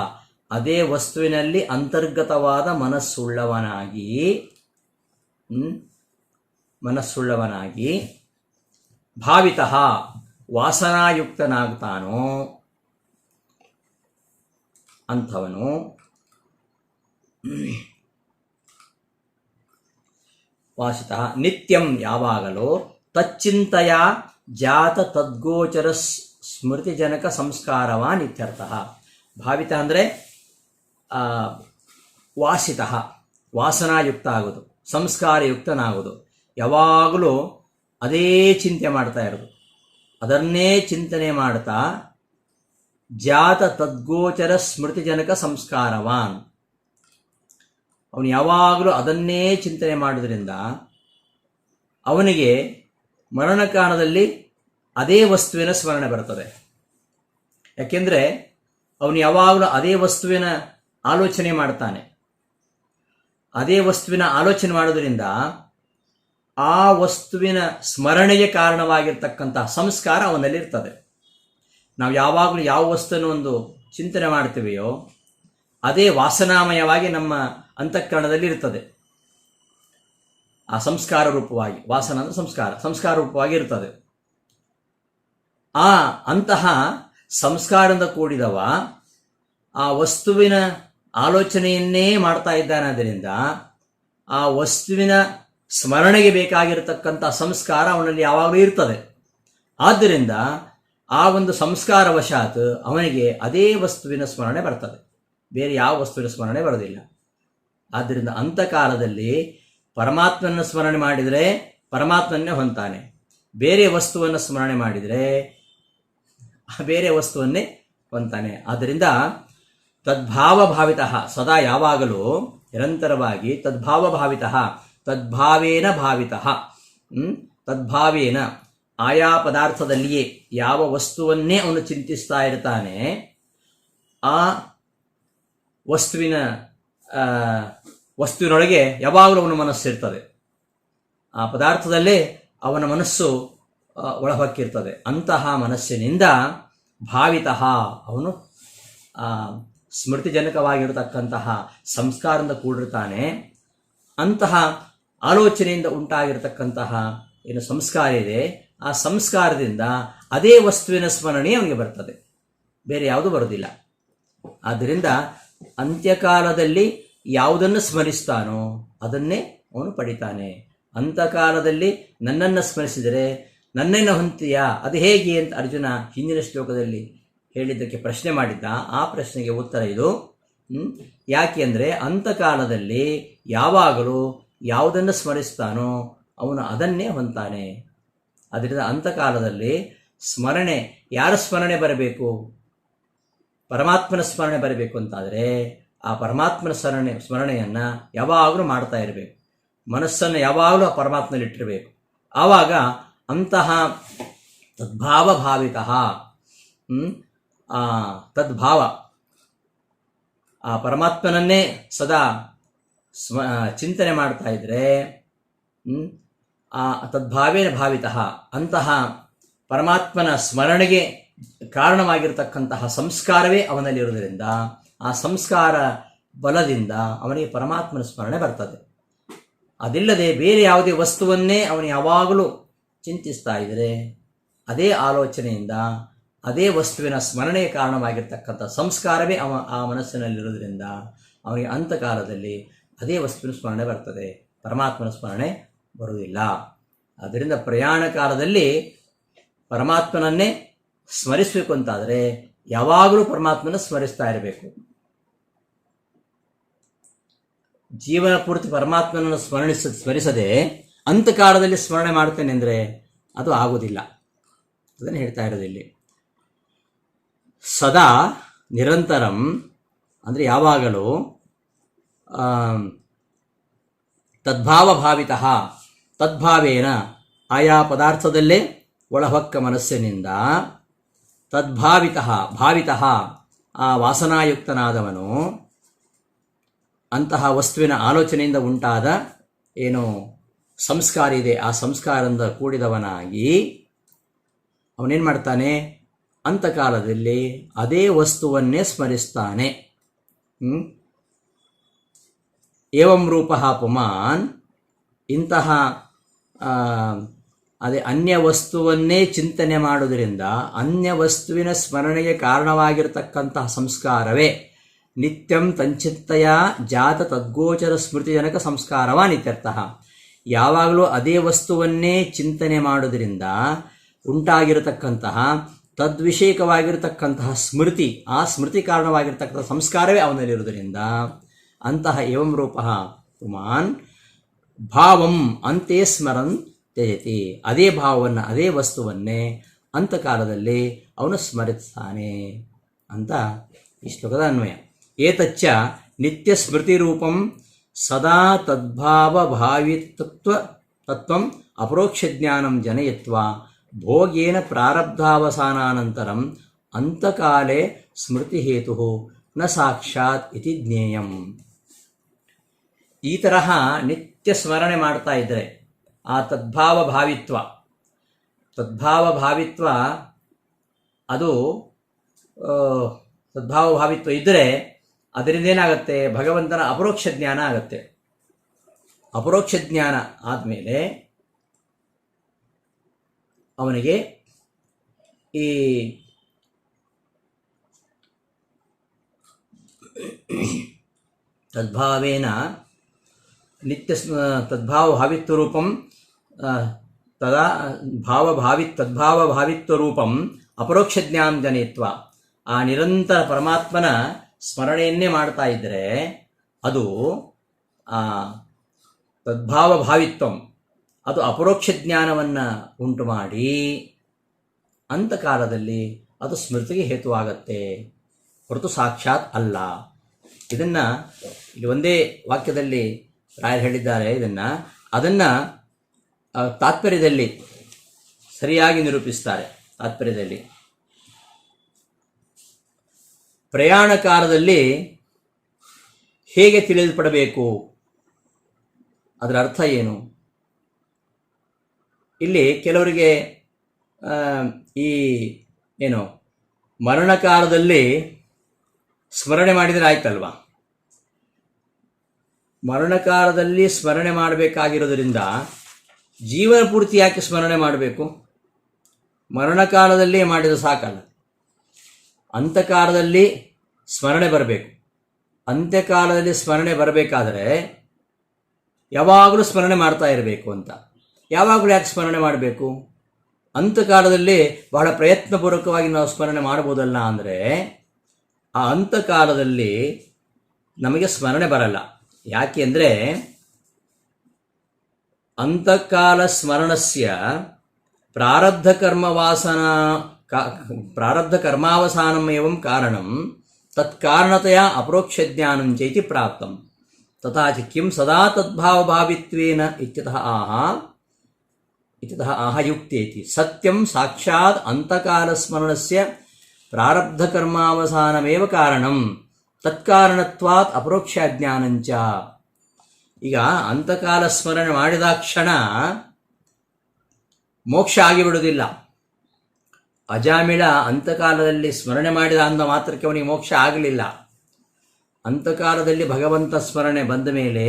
ಅದೇ ವಸ್ತುವಿನಲ್ಲಿ ಅಂತರ್ಗತವಾದ ಮನಸ್ಸುಳ್ಳವನಾಗಿ ಭಾವಿತಃ ವಾಸನಾಯುಕ್ತನಾಗ್ತಾನೋ ಅಂಥವನು ವಾಸಿತಃ ನಿತ್ಯಂ ಯಾವಾಗಲೂ ತಚ್ಚಿಂತೆಯ ಜಾತ ತದ್ಗೋಚರ ಸ್ಮೃತಿಜನಕ ಸಂಸ್ಕಾರವಾನ್ ಇತ್ಯರ್ಥಃ. ಭಾವಿತ ಅಂದರೆ ವಾಸಿತಃ ವಾಸನಾಯುಕ್ತ ಆಗೋದು, ಸಂಸ್ಕಾರಯುಕ್ತನಾಗೋದು, ಯಾವಾಗಲೂ ಅದೇ ಚಿಂತೆ ಮಾಡ್ತಾ ಇರೋದು, ಅದನ್ನೇ ಚಿಂತನೆ ಮಾಡ್ತಾ ಜಾತ ತದ್ಗೋಚರ ಸ್ಮೃತಿಜನಕ ಸಂಸ್ಕಾರವಾನ್. ಅವನು ಯಾವಾಗಲೂ ಅದನ್ನೇ ಚಿಂತನೆ ಮಾಡೋದ್ರಿಂದ ಅವನಿಗೆ ಮರಣಕಾಲದಲ್ಲಿ ಅದೇ ವಸ್ತುವಿನ ಸ್ಮರಣೆ ಬರ್ತದೆ. ಯಾಕೆಂದರೆ ಅವನು ಯಾವಾಗಲೂ ಅದೇ ವಸ್ತುವಿನ ಆಲೋಚನೆ ಮಾಡ್ತಾನೆ. ಅದೇ ವಸ್ತುವಿನ ಆಲೋಚನೆ ಮಾಡೋದ್ರಿಂದ ಆ ವಸ್ತುವಿನ ಸ್ಮರಣೆಗೆ ಕಾರಣವಾಗಿರ್ತಕ್ಕಂತಹ ಸಂಸ್ಕಾರ ಅವನಲ್ಲಿರ್ತದೆ. ನಾವು ಯಾವಾಗಲೂ ಯಾವ ವಸ್ತುವನ್ನು ಒಂದು ಚಿಂತನೆ ಮಾಡ್ತೀವೆಯೋ ಅದೇ ವಾಸನಾಮಯವಾಗಿ ನಮ್ಮ ಅಂತಃಕರಣದಲ್ಲಿ ಇರ್ತದೆ. ಆ ಸಂಸ್ಕಾರ ರೂಪವಾಗಿ, ವಾಸನ ಅಂದರೆ ಸಂಸ್ಕಾರ ರೂಪವಾಗಿ ಇರ್ತದೆ. ಅಂತಹ ಸಂಸ್ಕಾರದಿಂದ ಕೂಡಿದವ ಆ ವಸ್ತುವಿನ ಆಲೋಚನೆಯನ್ನೇ ಮಾಡ್ತಾ ಇದ್ದಾನಾದ್ದರಿಂದ ಆ ವಸ್ತುವಿನ ಸ್ಮರಣೆಗೆ ಬೇಕಾಗಿರತಕ್ಕಂಥ ಸಂಸ್ಕಾರ ಅವನಲ್ಲಿ ಯಾವಾಗಲೂ ಇರ್ತದೆ. ಆದ್ದರಿಂದ ಆ ಒಂದು ಸಂಸ್ಕಾರ ವಶಾತ್ ಅವನಿಗೆ ಅದೇ ವಸ್ತುವಿನ ಸ್ಮರಣೆ ಬರ್ತದೆ, ಬೇರೆ ಯಾವ ವಸ್ತುವಿನ ಸ್ಮರಣೆ ಬರೋದಿಲ್ಲ. ಆದ್ದರಿಂದ ಅಂತಕಾಲದಲ್ಲಿ ಪರಮಾತ್ಮನ ಸ್ಮರಣೆ ಮಾಡಿದರೆ ಪರಮಾತ್ಮನ್ನೇ ಹೊಂತಾನೆ, ಬೇರೆ ವಸ್ತುವನ್ನು ಸ್ಮರಣೆ ಮಾಡಿದರೆ ಬೇರೆ ವಸ್ತುವನ್ನೇ ಹೊಂತಾನೆ. ಆದ್ದರಿಂದ ತದ್ಭಾವಭಾವಿತಃ ಸದಾ ಯಾವಾಗಲೂ ನಿರಂತರವಾಗಿ ತದ್ಭಾವಭಾವಿತಃ ತದ್ಭಾವೇನ ಭಾವಿತಃ. ತದ್ಭಾವೇನ ಆಯಾ ಪದಾರ್ಥದಲ್ಲಿಯೇ ಯಾವ ವಸ್ತುವನ್ನೇ ಅವನು ಚಿಂತಿಸ್ತಾ ಇರ್ತಾನೆ, ಆ ವಸ್ತುವಿನೊಳಗೆ ಯಾವಾಗಲೂ ಅವನ ಮನಸ್ಸಿರ್ತದೆ. ಆ ಪದಾರ್ಥದಲ್ಲೇ ಅವನ ಮನಸ್ಸು ಒಳಹೊಕ್ಕಿರ್ತದೆ. ಅಂತಹ ಮನಸ್ಸಿನಿಂದ ಭಾವಿತಃ ಅವನು ಸ್ಮೃತಿಜನಕವಾಗಿರತಕ್ಕಂತಹ ಸಂಸ್ಕಾರದಿಂದ ಕೂಡಿರ್ತಾನೆ. ಅಂತಹ ಆಲೋಚನೆಯಿಂದ ಉಂಟಾಗಿರ್ತಕ್ಕಂತಹ ಏನು ಸಂಸ್ಕಾರ ಇದೆ, ಆ ಸಂಸ್ಕಾರದಿಂದ ಅದೇ ವಸ್ತುವಿನ ಸ್ಮರಣೆ ಅವನಿಗೆ ಬರ್ತದೆ, ಬೇರೆ ಯಾವುದೂ ಬರೋದಿಲ್ಲ. ಆದ್ದರಿಂದ ಅಂತ್ಯಕಾಲದಲ್ಲಿ ಯಾವುದನ್ನು ಸ್ಮರಿಸ್ತಾನೋ ಅದನ್ನೇ ಅವನು ಪಡಿತಾನೆ. ಅಂತಕಾಲದಲ್ಲಿ ನನ್ನನ್ನು ಸ್ಮರಿಸಿದರೆ ನನ್ನನ್ನು ಹೊಂತೀಯಾ, ಅದು ಹೇಗೆ ಅಂತ ಅರ್ಜುನ ಹಿಂದಿನ ಶ್ಲೋಕದಲ್ಲಿ ಹೇಳಿದ್ದಕ್ಕೆ ಪ್ರಶ್ನೆ ಮಾಡಿದ್ದ. ಆ ಪ್ರಶ್ನೆಗೆ ಉತ್ತರ ಇದು. ಯಾಕೆ ಅಂದರೆ ಅಂತಕಾಲದಲ್ಲಿ ಯಾವಾಗಲೂ ಯಾವುದನ್ನು ಸ್ಮರಿಸ್ತಾನೋ ಅವನು ಅದನ್ನೇ ಹೊಂತಾನೆ. ಅದರಿಂದ ಅಂತಕಾಲದಲ್ಲಿ ಸ್ಮರಣೆ, ಯಾರ ಸ್ಮರಣೆ ಬರಬೇಕು? ಪರಮಾತ್ಮನ ಸ್ಮರಣೆ ಬರಬೇಕು ಅಂತಾದರೆ ಆ ಪರಮಾತ್ಮನ ಸ್ಮರಣೆಯನ್ನು ಯಾವಾಗಲೂ ಮಾಡ್ತಾ ಇರಬೇಕು, ಮನಸ್ಸನ್ನು ಯಾವಾಗಲೂ ಆ ಪರಮಾತ್ಮನಲ್ಲಿಟ್ಟಿರಬೇಕು. ಆವಾಗ ಅಂತಹ ತದ್ಭಾವಭಾವಿತಃ ತದ್ಭಾವ ಆ ಪರಮಾತ್ಮನನ್ನೇ ಸದಾ ಚಿಂತನೆ ಮಾಡ್ತಾ ಇದ್ರೆ ತದ್ಭಾವೇನ ಭಾವಿತಃ ಅಂತಹ ಪರಮಾತ್ಮನ ಸ್ಮರಣೆಗೆ ಕಾರಣವಾಗಿರತಕ್ಕಂತಹ ಸಂಸ್ಕಾರವೇ ಅವನಲ್ಲಿರುವುದರಿಂದ ಆ ಸಂಸ್ಕಾರ ಬಲದಿಂದ ಅವನಿಗೆ ಪರಮಾತ್ಮನ ಸ್ಮರಣೆ ಬರ್ತದೆ. ಅದಿಲ್ಲದೆ ಬೇರೆ ಯಾವುದೇ ವಸ್ತುವನ್ನೇ ಅವನು ಯಾವಾಗಲೂ ಚಿಂತಿಸ್ತಾ ಇದ್ದರೆ ಅದೇ ಆಲೋಚನೆಯಿಂದ ಅದೇ ವಸ್ತುವಿನ ಸ್ಮರಣೆಗೆ ಕಾರಣವಾಗಿರ್ತಕ್ಕಂಥ ಸಂಸ್ಕಾರವೇ ಆ ಮನಸ್ಸಿನಲ್ಲಿರುವುದರಿಂದ ಅವನಿಗೆ ಅಂತಕಾಲದಲ್ಲಿ ಅದೇ ವಸ್ತುವಿನ ಸ್ಮರಣೆ ಬರ್ತದೆ, ಪರಮಾತ್ಮನ ಸ್ಮರಣೆ ಬರುವುದಿಲ್ಲ. ಆದ್ದರಿಂದ ಪ್ರಯಾಣ ಕಾಲದಲ್ಲಿ ಪರಮಾತ್ಮನನ್ನೇ ಸ್ಮರಿಸಬೇಕು ಅಂತಾದರೆ ಯಾವಾಗಲೂ ಪರಮಾತ್ಮನ ಸ್ಮರಿಸ್ತಾ ಇರಬೇಕು. ಜೀವನ ಪೂರ್ತಿ ಪರಮಾತ್ಮನನ್ನು ಸ್ಮರಿಸದೆ ಅಂತಕಾಲದಲ್ಲಿ ಸ್ಮರಣೆ ಮಾಡ್ತೇನೆ ಅಂದರೆ ಅದು ಆಗುವುದಿಲ್ಲ. ಅದನ್ನು ಹೇಳ್ತಾ ಇರೋದು ಇಲ್ಲಿ. ಸದಾ ನಿರಂತರಂ ಅಂದರೆ ಯಾವಾಗಲೂ ತದ್ಭಾವಭಾವಿತಃ ತದ್ಭಾವೇನ ಆಯಾ ಪದಾರ್ಥದಲ್ಲೇ ಒಳಹೊಕ್ಕ ಮನಸ್ಸಿನಿಂದ ಭಾವಿತಃ ಆ ವಾಸನಾಯುಕ್ತನಾದವನು ಅಂತಹ ವಸ್ತುವಿನ ಆಲೋಚನೆಯಿಂದ ಉಂಟಾದ ಏನು ಸಂಸ್ಕಾರ ಇದೆ ಆ ಸಂಸ್ಕಾರದಿಂದ ಕೂಡಿದವನಾಗಿ ಅವನೇನು ಮಾಡ್ತಾನೆ, ಅಂತಕಾಲದಲ್ಲಿ ಅದೇ ವಸ್ತುವನ್ನೇ ಸ್ಮರಿಸ್ತಾನೆ. ಏವಂ ರೂಪ ಪುಮಾನ್, ಇಂತಹ ಅದೇ ಅನ್ಯ ವಸ್ತುವನ್ನೇ ಚಿಂತನೆ ಮಾಡುವುದರಿಂದ ಅನ್ಯ ವಸ್ತುವಿನ ಸ್ಮರಣೆಗೆ ಕಾರಣವಾಗಿರತಕ್ಕಂತಹ ಸಂಸ್ಕಾರವೇ ನಿತ್ಯಂ ತಂಚಿತ್ತಯ ಜಾತ ತದ್ಗೋಚರ ಸ್ಮೃತಿಜನಕ ಸಂಸ್ಕಾರವ ನಿತ್ಯರ್ಥಃ. ಯಾವಾಗಲೂ ಅದೇ ವಸ್ತುವನ್ನೇ ಚಿಂತನೆ ಮಾಡುವುದರಿಂದ ಉಂಟಾಗಿರತಕ್ಕಂತಹ ತದ್ವಿಷಯಕವಾಗಿರತಕ್ಕಂತಹ ಸ್ಮೃತಿ, ಆ ಸ್ಮೃತಿ ಕಾರಣವಾಗಿರ್ತಕ್ಕಂಥ ಸಂಸ್ಕಾರವೇ ಅವನಲ್ಲಿರುವುದರಿಂದ ಅಂತಹ ಏವಂ ರೂಪ ಪುಮಾನ್ ಭಾವಂ ಅಂತೆ ಸ್ಮರನ್ ತ್ಯಜತಿ, ಅದೇ ಭಾವವನ್ನು ಅದೇ ವಸ್ತುವನ್ನೇ ಅಂತಕಾಲದಲ್ಲಿ ಅವನು ಸ್ಮರಿಸ್ತಾನೆ ಅಂತ ಈ ಶ್ಲೋಕದ ಅನ್ವಯ. ಏತಚ್ಚ ನಿತ್ಯ ಸ್ಮೃತಿ ರೂಪಂ ಸದಾ ತದ್ಭಾವ ಭಾವಿತ್ವಂ ಅಪರೋಕ್ಷ ಜ್ಞಾನಂ ಜನಯತ್ವಾ ಭೋಗೇನ ಪ್ರಾರಬ್ಧಾವಸಾನಾನಂತರಂ ಅಂತಕಾಲೇ ಸ್ಮೃತಿ ಹೇತು ನ ಸಾಕ್ಷಾತ್ ಇತಿ ಜ್ಞೇಯಂ. ಈ ತರಹ ನಿತ್ಯ ಸ್ಮರಣೆ ಮಾಡ್ತಾ ಇದ್ದರೆ ಆ ತದ್ಭಾವ ಭಾವಿತ್ವ ಅದು ಸದ್ಭಾವ ಭಾವಿತ್ವ ಇದ್ದರೆ ಅದರಿಂದ ಏನಾಗುತ್ತೆ, ಭಗವಂತನ ಅಪರೋಕ್ಷ ಜ್ಞಾನ ಆಗುತ್ತೆ. ಅಪರೋಕ್ಷ ಜ್ಞಾನ ಆದಮೇಲೆ ಅವನಿಗೆ ಈ ತದ್ಭಾವೇನ ನಿತ್ಯ ತದ್ಭಾವ ಭಾವಿತ್ವ ರೂಪಂ ತದಾ ತದ್ಭಾವ ಭಾವಿತ್ವ ರೂಪಂ ಅಪರೋಕ್ಷ ಜ್ಞಾನ ಜನಯಿತ್ವ. ಆ ನಿರಂತರ ಪರಮಾತ್ಮನ ಸ್ಮರಣೆಯನ್ನೇ ಮಾಡ್ತಾ ಇದ್ದರೆ ಅದು ತದ್ಭಾವ ಭಾವಿತ್ವಂ ಅದು ಅಪರೋಕ್ಷ ಜ್ಞಾನವನ್ನು ಉಂಟು ಮಾಡಿ ಅಂತಕಾಲದಲ್ಲಿ ಅದು ಸ್ಮೃತಿಗೆ ಹೇತುವಾಗತ್ತೆ, ಹೊರತು ಸಾಕ್ಷಾತ್ ಅಲ್ಲ. ಇದನ್ನು ಇಲ್ಲಿ ಒಂದೇ ವಾಕ್ಯದಲ್ಲಿ ರಾಯರು ಹೇಳಿದ್ದಾರೆ. ಅದನ್ನು ತಾತ್ಪರ್ಯದಲ್ಲಿ ಸರಿಯಾಗಿ ನಿರೂಪಿಸ್ತಾರೆ. ತಾತ್ಪರ್ಯದಲ್ಲಿ ಪ್ರಯಾಣ ಕಾಲದಲ್ಲಿ ಹೇಗೆ ತಿಳಿದುಪಡಬೇಕು, ಅದರ ಅರ್ಥ ಏನು? ಇಲ್ಲಿ ಕೆಲವರಿಗೆ ಈ ಏನು ಮರಣಕಾಲದಲ್ಲಿ ಸ್ಮರಣೆ ಮಾಡಿದರೆ ಆಯ್ತಲ್ವಾ, ಮರಣಕಾಲದಲ್ಲಿ ಸ್ಮರಣೆ ಮಾಡಬೇಕಾಗಿರೋದ್ರಿಂದ ಜೀವನ ಪೂರ್ತಿ ಯಾಕೆ ಸ್ಮರಣೆ ಮಾಡಬೇಕು? ಮರಣಕಾಲದಲ್ಲೇ ಮಾಡಿದ ಸಾಕಲ್ಲ, ಅಂತಕಾಲದಲ್ಲಿ ಸ್ಮರಣೆ ಬರಬೇಕು. ಅಂತ್ಯಕಾಲದಲ್ಲಿ ಸ್ಮರಣೆ ಬರಬೇಕಾದರೆ ಯಾವಾಗಲೂ ಸ್ಮರಣೆ ಮಾಡ್ತಾ ಇರಬೇಕು ಅಂತ. ಯಾವಾಗಲೂ ಯಾಕೆ ಸ್ಮರಣೆ ಮಾಡಬೇಕು? ಅಂತಕಾಲದಲ್ಲಿ ಬಹಳ ಪ್ರಯತ್ನಪೂರ್ವಕವಾಗಿ ನಾವು ಸ್ಮರಣೆ ಮಾಡ್ಬೋದಲ್ಲ ಅಂದರೆ ಆ ಅಂತಕಾಲದಲ್ಲಿ ನಮಗೆ ಸ್ಮರಣೆ ಬರಲ್ಲ. ಯಾಕೆ ಅಂದರೆ ಅಂತಕಾಲ ಸ್ಮರಣಸ್ಯ ಪ್ರಾರಬ್ಧ ಕರ್ಮಾವಸಾನಂ ಏವಂ ಕಾರಣಂ ತತ್ಕಾರಣತೆಯ ಅಪರೋಕ್ಷ ಜ್ಞಾನಂ ಚೈತಿ ಪ್ರಾಪ್ತಂ ತಥಾ ಚ ಕಿಂ ಸದಾ ತದ್ಭಾವಭಾವಿತ್ವೇನ ಇತ್ಯತಃ ಆಹ ಯುಕ್ತೇತಿ ಸತ್ಯಂ ಸಾಕ್ಷಾತ್ ಅಂತಕಾಲ ಸ್ಮರಣಸ್ಯ ಪ್ರಾರಬ್ಧ ಕರ್ಮಾವಸಾನಮೇವ ಕಾರಣಂ ತತ್ಕಾರಣತ್ವಾತ್ ಅಪರೋಕ್ಷ ಜ್ಞಾನಂಚ. ಈಗ ಅಂತಕಾಲ ಸ್ಮರಣೆ ಮಾಡಿದ ಕ್ಷಣ ಮೋಕ್ಷ ಆಗಿಬಿಡುವುದಿಲ್ಲ, ಅಜಾಮಿಳ ಅಂತಕಾಲದಲ್ಲಿ ಸ್ಮರಣೆ ಮಾಡಿದ ಅಂದ ಮಾತ್ರಕ್ಕೆ ಅವನಿಗೆ ಮೋಕ್ಷ ಆಗಲಿಲ್ಲ. ಅಂತಕಾಲದಲ್ಲಿ ಭಗವಂತ ಸ್ಮರಣೆ ಬಂದ ಮೇಲೆ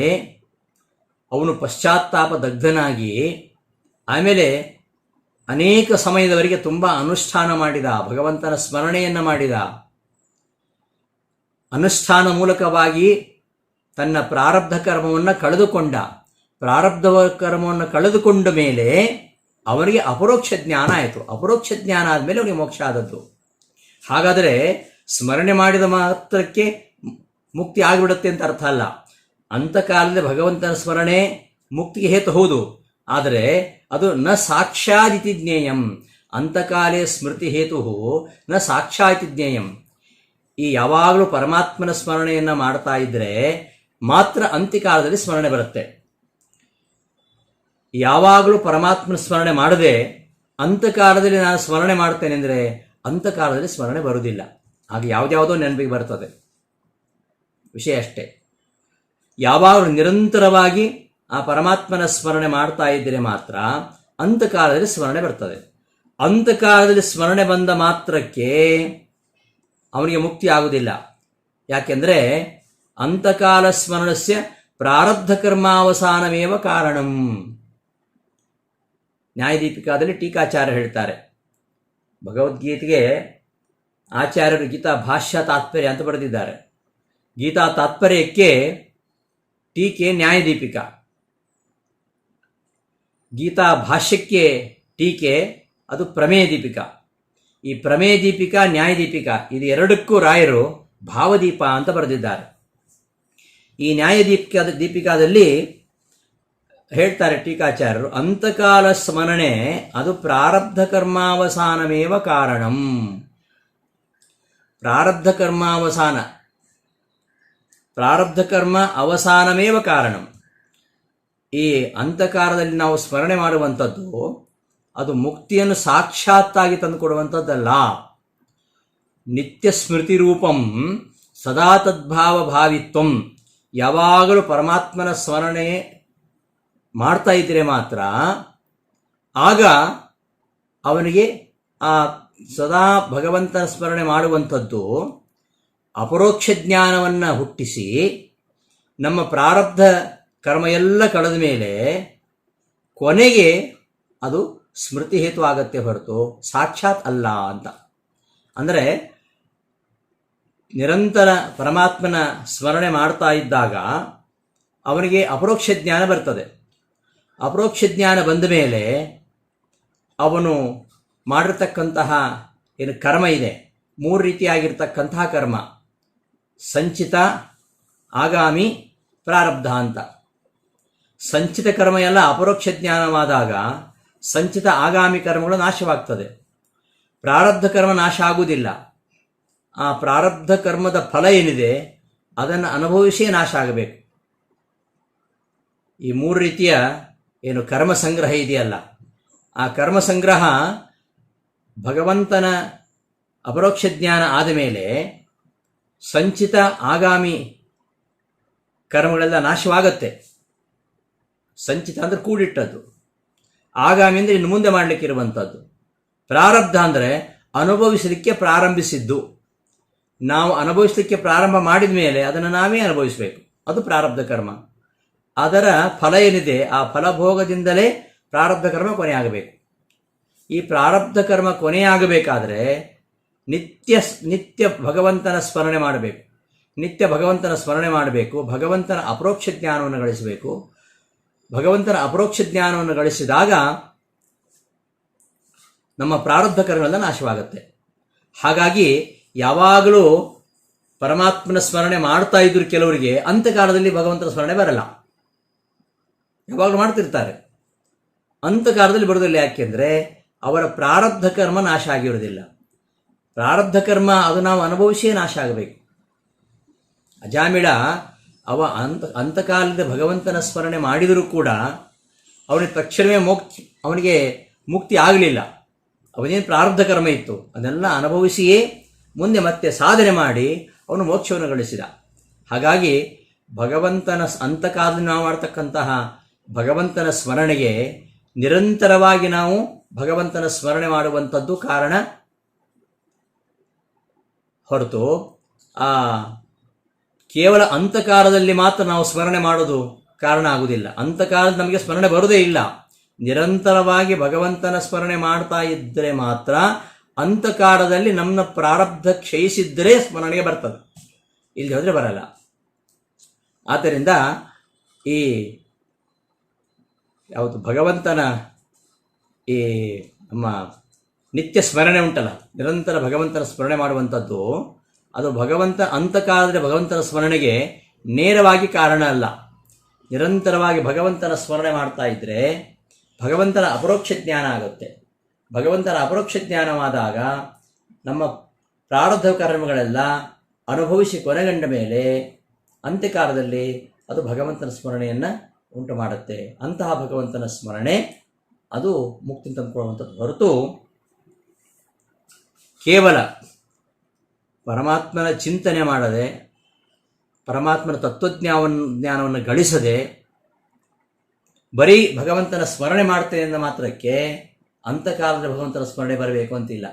ಅವನು ಪಶ್ಚಾತ್ತಾಪ ದಗ್ಧನಾಗಿ ಆಮೇಲೆ ಅನೇಕ ಸಮಯದವರೆಗೆ ತುಂಬ ಅನುಷ್ಠಾನ ಮಾಡಿದ, ಭಗವಂತನ ಸ್ಮರಣೆಯನ್ನು ಮಾಡಿದ. ಅನುಷ್ಠಾನ ಮೂಲಕವಾಗಿ ತನ್ನ ಪ್ರಾರಬ್ಧ ಕರ್ಮವನ್ನು ಕಳೆದುಕೊಂಡ. ಪ್ರಾರಬ್ಧ ಕರ್ಮವನ್ನು ಕಳೆದುಕೊಂಡ ಮೇಲೆ ಅವನಿಗೆ ಅಪರೋಕ್ಷ ಜ್ಞಾನ ಆಯಿತು. ಅಪರೋಕ್ಷ ಜ್ಞಾನ ಆದಮೇಲೆ ಅವನಿಗೆ ಮೋಕ್ಷ ಆದದ್ದು. ಹಾಗಾದರೆ ಸ್ಮರಣೆ ಮಾಡಿದ ಮಾತ್ರಕ್ಕೆ ಮುಕ್ತಿ ಆಗಿಬಿಡುತ್ತೆ ಅಂತ ಅರ್ಥ ಅಲ್ಲ. ಅಂತಕಾಲದಲ್ಲಿ ಭಗವಂತನ ಸ್ಮರಣೆ ಮುಕ್ತಿಗೆ ಹೇತು ಹೌದು, ಆದರೆ ಅದು ನ ಸಾಕ್ಷಾದಿತಿ ಜ್ಞೇಯಂ. ಅಂತಕಾಲೇ ಸ್ಮೃತಿ ಹೇತು ನ ಸಾಕ್ಷಾತಿ ಜ್ಞೇಯಂ. ಈ ಯಾವಾಗಲೂ ಪರಮಾತ್ಮನ ಸ್ಮರಣೆಯನ್ನು ಮಾಡ್ತಾ ಇದ್ದರೆ ಮಾತ್ರ ಅಂತ್ಯಕಾಲದಲ್ಲಿ ಸ್ಮರಣೆ ಬರುತ್ತೆ. ಯಾವಾಗಲೂ ಪರಮಾತ್ಮನ ಸ್ಮರಣೆ ಮಾಡದೆ ಅಂತಕಾಲದಲ್ಲಿ ನಾನು ಸ್ಮರಣೆ ಮಾಡ್ತೇನೆ ಅಂದರೆ ಅಂತಕಾಲದಲ್ಲಿ ಸ್ಮರಣೆ ಬರುವುದಿಲ್ಲ. ಹಾಗೆ ಯಾವುದ್ಯಾವುದೋ ನೆನಪಿಗೆ ಬರ್ತದೆ. ವಿಷಯ ಅಷ್ಟೇ. ಯಾವಾಗಲೂ ನಿರಂತರವಾಗಿ ಆ ಪರಮಾತ್ಮನ ಸ್ಮರಣೆ ಮಾಡ್ತಾ ಇದ್ದರೆ ಮಾತ್ರ ಅಂತಕಾಲದಲ್ಲಿ ಸ್ಮರಣೆ ಬರ್ತದೆ. ಅಂತಕಾಲದಲ್ಲಿ ಸ್ಮರಣೆ ಬಂದ ಮಾತ್ರಕ್ಕೆ ಅವನಿಗೆ ಮುಕ್ತಿ ಆಗುವುದಿಲ್ಲ. ಯಾಕೆಂದರೆ ಅಂತಕಾಲ ಸ್ಮರಣಸ್ಯ ಪ್ರಾರಬ್ಧ ಕರ್ಮಾವಸಾನಮೇವ ಕಾರಣಂ. ನ್ಯಾಯದೀಪಿಕಾದಲ್ಲಿ ಟೀಕಾಚಾರ್ಯ ಹೇಳ್ತಾರೆ, ಭಗವದ್ಗೀತೆಗೆ ಆಚಾರ್ಯರು ಗೀತಾ ಭಾಷ್ಯ ತಾತ್ಪರ್ಯ ಅಂತ ಬರೆದಿದ್ದಾರೆ. ಗೀತಾ ತಾತ್ಪರ್ಯಕ್ಕೆ ಟೀಕೆ ನ್ಯಾಯದೀಪಿಕಾ, ಗೀತಾ ಭಾಷ್ಯಕ್ಕೆ ಟೀಕೆ ಅದು ಪ್ರಮೇಯ ದೀಪಿಕಾ. ಈ ಪ್ರಮೇಯ ದೀಪಿಕಾ ನ್ಯಾಯದೀಪಿಕಾ ಇದು ಎರಡಕ್ಕೂ ರಾಯರು ಭಾವದೀಪ ಅಂತ ಬರೆದಿದ್ದಾರೆ. ಈ ದೀಪಿಕಾದಲ್ಲಿ ಹೇಳ್ತಾರೆ ಟೀಕಾಚಾರ್ಯರು, ಅಂತಕಾಲ ಸ್ಮರಣೆ ಅದು ಪ್ರಾರಬ್ಧ ಕರ್ಮಾವಸಾನಮೇವ ಕಾರಣಂ. ಪ್ರಾರಬ್ಧ ಕರ್ಮ ಅವಸಾನಮೇವ ಕಾರಣಂ. ಈ ಅಂತಕಾಲದಲ್ಲಿ ನಾವು ಸ್ಮರಣೆ ಮಾಡುವಂಥದ್ದು ಅದು ಮುಕ್ತಿಯನ್ನು ಸಾಕ್ಷಾತ್ತಾಗಿ ತಂದುಕೊಡುವಂಥದ್ದಲ್ಲ. ನಿತ್ಯ ಸ್ಮೃತಿ ರೂಪಂ ಸದಾ ತದ್ಭಾವ ಭಾವಿತ್ವಂ. ಯಾವಾಗಲೂ ಪರಮಾತ್ಮನ ಸ್ಮರಣೆ ಮಾಡ್ತಾ ಇದ್ದರೆ ಮಾತ್ರ ಆಗ ಅವನಿಗೆ ಆ ಸದಾ ಭಗವಂತನ ಸ್ಮರಣೆ ಮಾಡುವಂಥದ್ದು ಅಪರೋಕ್ಷ ಜ್ಞಾನವನ್ನು ಹುಟ್ಟಿಸಿ ನಮ್ಮ ಪ್ರಾರಬ್ಧ ಕರ್ಮ ಎಲ್ಲ ಕಳೆದ ಮೇಲೆ ಕೊನೆಗೆ ಅದು ಸ್ಮೃತಿ ಹೇತು ಆಗತ್ತೆ ಹೊರತು ಸಾಕ್ಷಾತ್ ಅಲ್ಲ ಅಂತ. ಅಂದರೆ ನಿರಂತರ ಪರಮಾತ್ಮನ ಸ್ಮರಣೆ ಮಾಡ್ತಾ ಇದ್ದಾಗ ಅವನಿಗೆ ಅಪರೋಕ್ಷ ಜ್ಞಾನ ಬರ್ತದೆ. ಅಪರೋಕ್ಷ ಜ್ಞಾನ ಬಂದ ಮೇಲೆ ಅವನು ಮಾಡಿರ್ತಕ್ಕಂತಹ ಏನು ಕರ್ಮ ಇದೆ, 3 ರೀತಿಯಾಗಿರ್ತಕ್ಕಂತಹ ಕರ್ಮ, ಸಂಚಿತ, ಆಗಾಮಿ, ಪ್ರಾರಬ್ಧ ಅಂತ. ಸಂಚಿತ ಕರ್ಮ ಎಲ್ಲ ಅಪರೋಕ್ಷ ಜ್ಞಾನವಾದಾಗ ಸಂಚಿತ ಆಗಾಮಿ ಕರ್ಮಗಳು ನಾಶವಾಗ್ತದೆ. ಪ್ರಾರಬ್ಧ ಕರ್ಮ ನಾಶ ಆಗುವುದಿಲ್ಲ. ಆ ಪ್ರಾರಬ್ಧ ಕರ್ಮದ ಫಲ ಏನಿದೆ ಅದನ್ನು ಅನುಭವಿಸೇ ನಾಶ ಆಗಬೇಕು. ಈ 3 ರೀತಿಯ ಏನು ಕರ್ಮ ಸಂಗ್ರಹ ಇದೆಯಲ್ಲ, ಆ ಕರ್ಮ ಸಂಗ್ರಹ ಭಗವಂತನ ಅಪರೋಕ್ಷ ಜ್ಞಾನ ಆದ ಮೇಲೆ ಸಂಚಿತ ಆಗಾಮಿ ಕರ್ಮಗಳೆಲ್ಲ ನಾಶವಾಗತ್ತೆ. ಸಂಚಿತ ಅಂದರೆ ಕೂಡಿಟ್ಟದ್ದು, ಆಗಾಮಿ ಅಂದರೆ ಇನ್ನು ಮುಂದೆ ಮಾಡಲಿಕ್ಕಿರುವಂಥದ್ದು, ಪ್ರಾರಬ್ಧ ಅಂದರೆ ಅನುಭವಿಸಲಿಕ್ಕೆ ಪ್ರಾರಂಭಿಸಿದ್ದು. ನಾವು ಅನುಭವಿಸಲಿಕ್ಕೆ ಪ್ರಾರಂಭ ಮಾಡಿದ ಮೇಲೆ ಅದನ್ನು ನಾವೇ ಅನುಭವಿಸಬೇಕು, ಅದು ಪ್ರಾರಬ್ಧ ಕರ್ಮ. ಅದರ ಫಲ ಏನಿದೆ ಆ ಫಲಭೋಗದಿಂದಲೇ ಪ್ರಾರಬ್ಧ ಕರ್ಮ ಕೊನೆಯಾಗಬೇಕು. ಈ ಪ್ರಾರಬ್ಧ ಕರ್ಮ ಕೊನೆಯಾಗಬೇಕಾದರೆ ನಿತ್ಯ ಭಗವಂತನ ಸ್ಮರಣೆ ಮಾಡಬೇಕು. ನಿತ್ಯ ಭಗವಂತನ ಸ್ಮರಣೆ ಮಾಡಬೇಕು. ಭಗವಂತನ ಅಪರೋಕ್ಷ ಜ್ಞಾನವನ್ನು ಗಳಿಸಬೇಕು. ಭಗವಂತನ ಅಪರೋಕ್ಷ ಜ್ಞಾನವನ್ನು ಗಳಿಸಿದಾಗ ನಮ್ಮ ಪ್ರಾರಬ್ಧ ಕರ್ಮಗಳೆಲ್ಲ ನಾಶವಾಗುತ್ತೆ. ಹಾಗಾಗಿ ಯಾವಾಗಲೂ ಪರಮಾತ್ಮನ ಸ್ಮರಣೆ ಮಾಡ್ತಾ ಇದ್ರು ಕೆಲವರಿಗೆ ಅಂತಕಾಲದಲ್ಲಿ ಭಗವಂತನ ಸ್ಮರಣೆ ಬರಲ್ಲ. ಯಾವಾಗಲೂ ಮಾಡ್ತಿರ್ತಾರೆ, ಅಂತಕಾಲದಲ್ಲಿ ಬರೋದಿಲ್ಲ. ಯಾಕೆಂದರೆ ಅವರ ಪ್ರಾರಬ್ಧ ಕರ್ಮ ನಾಶ ಆಗಿರೋದಿಲ್ಲ. ಪ್ರಾರಬ್ಧ ಕರ್ಮ ಅದು ನಾವು ಅನುಭವಿಸಿಯೇ ನಾಶ ಆಗಬೇಕು. ಅಜಾಮಿಳ ಅಂತಕಾಲದ ಭಗವಂತನ ಸ್ಮರಣೆ ಮಾಡಿದರೂ ಕೂಡ ಅವನಿಗೆ ತಕ್ಷಣವೇ ಅವನಿಗೆ ಮುಕ್ತಿ ಆಗಲಿಲ್ಲ. ಅವನೇನು ಪ್ರಾರಬ್ಧ ಕರ್ಮ ಇತ್ತು ಅದನ್ನೆಲ್ಲ ಅನುಭವಿಸಿಯೇ ಮುಂದೆ ಮತ್ತೆ ಸಾಧನೆ ಮಾಡಿ ಅವನು ಮೋಕ್ಷವನ್ನು ಗಳಿಸಿದ. ಹಾಗಾಗಿ ಭಗವಂತನ ಅಂತಕಾಲದಲ್ಲಿ ನಾವು ಮಾಡ್ತಕ್ಕಂತಹ ಭಗವಂತನ ಸ್ಮರಣೆಗೆ ನಿರಂತರವಾಗಿ ನಾವು ಭಗವಂತನ ಸ್ಮರಣೆ ಮಾಡುವಂಥದ್ದು ಕಾರಣ ಹೊರತು ಕೇವಲ ಅಂತಕಾಲದಲ್ಲಿ ಮಾತ್ರ ನಾವು ಸ್ಮರಣೆ ಮಾಡೋದು ಕಾರಣ ಆಗುವುದಿಲ್ಲ. ಅಂತಕಾಲದಲ್ಲಿ ನಮಗೆ ಸ್ಮರಣೆ ಬರುವುದೇ ಇಲ್ಲ. ನಿರಂತರವಾಗಿ ಭಗವಂತನ ಸ್ಮರಣೆ ಮಾಡ್ತಾ ಇದ್ದರೆ ಮಾತ್ರ ಅಂತಕಾಲದಲ್ಲಿ ನಮ್ಮ ಪ್ರಾರಬ್ಧ ಕ್ಷಯಿಸಿದ್ದರೆ ಸ್ಮರಣೆಗೆ ಬರ್ತದೆ, ಇಲ್ಲಿ ಹೋದರೆ ಬರಲ್ಲ. ಆದ್ದರಿಂದ ಈ ಯಾವುದು ಭಗವಂತನ ಈ ನಮ್ಮ ನಿತ್ಯ ಸ್ಮರಣೆ ಉಂಟಲ್ಲ, ನಿರಂತರ ಭಗವಂತನ ಸ್ಮರಣೆ ಮಾಡುವಂಥದ್ದು, ಅದು ಭಗವಂತ ಅಂತಕಾಲದಲ್ಲಿ ಭಗವಂತನ ಸ್ಮರಣೆಗೆ ನೇರವಾಗಿ ಕಾರಣ ಅಲ್ಲ. ನಿರಂತರವಾಗಿ ಭಗವಂತನ ಸ್ಮರಣೆ ಮಾಡ್ತಾ ಇದ್ದರೆ ಭಗವಂತನ ಅಪರೋಕ್ಷ ಜ್ಞಾನ ಆಗುತ್ತೆ. ಭಗವಂತನ ಅಪರೋಕ್ಷ ಜ್ಞಾನವಾದಾಗ ನಮ್ಮ ಪ್ರಾರಬ್ಧ ಕರ್ಮಗಳೆಲ್ಲ ಅನುಭವಿಸಿ ಕೊನೆಗಂಡ ಮೇಲೆ ಅಂತ್ಯಕಾಲದಲ್ಲಿ ಅದು ಭಗವಂತನ ಸ್ಮರಣೆಯನ್ನು ಉಂಟು ಮಾಡುತ್ತೆ. ಅಂತಹ ಭಗವಂತನ ಸ್ಮರಣೆ ಅದು ಮುಕ್ತಿ ತಂದುಕೊಳ್ಳುವಂಥದ್ದು ಹೊರತು ಕೇವಲ ಪರಮಾತ್ಮನ ಚಿಂತನೆ ಮಾಡದೆ, ಪರಮಾತ್ಮನ ಜ್ಞಾನವನ್ನು ಗಳಿಸದೆ ಬರೀ ಭಗವಂತನ ಸ್ಮರಣೆ ಮಾಡ್ತೇನೆ ಎಂದ ಮಾತ್ರಕ್ಕೆ ಅಂತಕಾಲದ ಭಗವಂತನ ಸ್ಮರಣೆ ಬರಬೇಕು ಅಂತಿಲ್ಲ.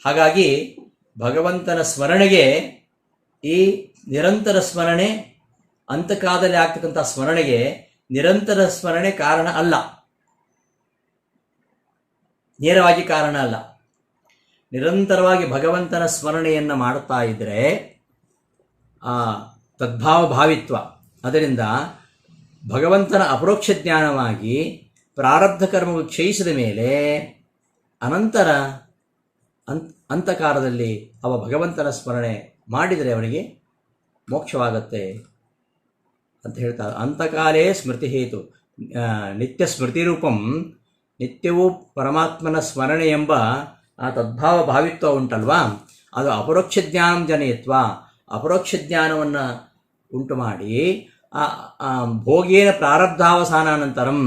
ಹಾಗಾಗಿ ಭಗವಂತನ ಸ್ಮರಣೆಗೆ ಈ ನಿರಂತರ ಸ್ಮರಣೆ, ಅಂತಕಾಲದಲ್ಲಿ ಆಗ್ತಕ್ಕಂಥ ಸ್ಮರಣೆಗೆ ನಿರಂತರ ಸ್ಮರಣೆ ಕಾರಣ ಅಲ್ಲ, ನೇರವಾಗಿ ಕಾರಣ ಅಲ್ಲ. ನಿರಂತರವಾಗಿ ಭಗವಂತನ ಸ್ಮರಣೆಯನ್ನು ಮಾಡುತ್ತಾ ಇದ್ದರೆ ತದ್ಭಾವ ಭಾವಿತ್ವ, ಅದರಿಂದ ಭಗವಂತನ ಅಪರೋಕ್ಷ ಜ್ಞಾನವಾಗಿ ಪ್ರಾರಬ್ಧ ಕರ್ಮವು ಕ್ಷಯಿಸಿದ ಮೇಲೆ ಅನಂತರ ಅಂತಕಾಲದಲ್ಲಿ ಅವ ಭಗವಂತನ ಸ್ಮರಣೆ ಮಾಡಿದರೆ ಅವನಿಗೆ ಮೋಕ್ಷವಾಗತ್ತೆ ಅಂತ ಹೇಳ್ತಾರೆ. ಅಂತಕಾಲೇ ಸ್ಮೃತಿ ಹೇತು ನಿತ್ಯ ಸ್ಮೃತಿ ರೂಪಂ, ನಿತ್ಯವೂ ಪರಮಾತ್ಮನ ಸ್ಮರಣೆ ಎಂಬ ಆ ತದ್ಭಾವ ಭಾವಿತ್ವ ಉಂಟಲ್ವಾ, ಅದು ಅಪರೋಕ್ಷ ಜ್ಞಾನ ಜನಯಿತ್ವ, ಅಪರೋಕ್ಷ ಜ್ಞಾನವನ್ನು ಉಂಟು ಮಾಡಿ ಭೋಗೇನ ಪ್ರಾರಬ್ಧಾವಸಾನಾನಂತರಂ,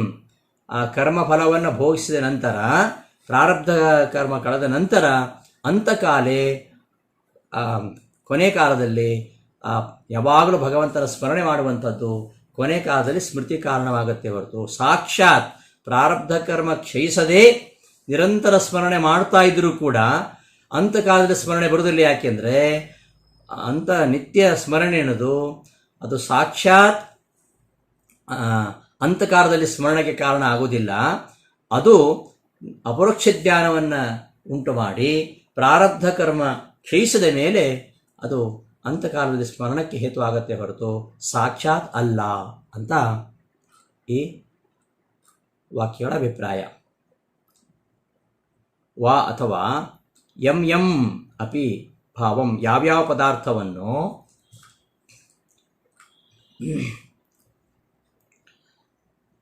ಆ ಕರ್ಮಫಲವನ್ನು ಭೋಗಿಸಿದ ನಂತರ, ಪ್ರಾರಬ್ಧ ಕರ್ಮ ಕಳೆದ ನಂತರ ಅಂತಕಾಲೇ ಕೊನೆ ಕಾಲದಲ್ಲಿ ಯಾವಾಗಲೂ ಭಗವಂತನ ಸ್ಮರಣೆ ಮಾಡುವಂಥದ್ದು ಕೊನೆ ಕಾಲದಲ್ಲಿ ಸ್ಮೃತಿ ಕಾರಣವಾಗುತ್ತೆ ಹೊರತು ಸಾಕ್ಷಾತ್ ಪ್ರಾರಬ್ಧ ಕರ್ಮ ಕ್ಷಯಿಸದೆ ನಿರಂತರ ಸ್ಮರಣೆ ಮಾಡ್ತಾ ಇದ್ದರೂ ಕೂಡ ಅಂತಕಾಲದಲ್ಲಿ ಸ್ಮರಣೆ ಬರುವುದಿಲ್ಲ. ಯಾಕೆಂದರೆ ನಿತ್ಯ ಸ್ಮರಣೆ ಅನ್ನೋದು ಅದು ಸಾಕ್ಷಾತ್ ಅಂತಕಾಲದಲ್ಲಿ ಸ್ಮರಣೆಗೆ ಕಾರಣ ಆಗುವುದಿಲ್ಲ. ಅದು ಅಪರೋಕ್ಷ ಜ್ಞಾನವನ್ನು ಉಂಟು ಮಾಡಿ ಪ್ರಾರಬ್ಧ ಕರ್ಮ ಕ್ಷಯಿಸಿದ ಮೇಲೆ ಅದು ಅಂತಕಾಲದಲ್ಲಿ ಸ್ಮರಣಕ್ಕೆ ಹೇತುವಾಗತ್ತೆ ಹೊರತು ಸಾಕ್ಷಾತ್ ಅಲ್ಲ ಅಂತ ಈ ವಾಕ್ಯಗಳ ಅಭಿಪ್ರಾಯ. ವಾ ಅಥವಾ ಯಂ ಅಪಿ ಭಾವಂ, ಯಾವ್ಯಾವ ಪದಾರ್ಥವನ್ನು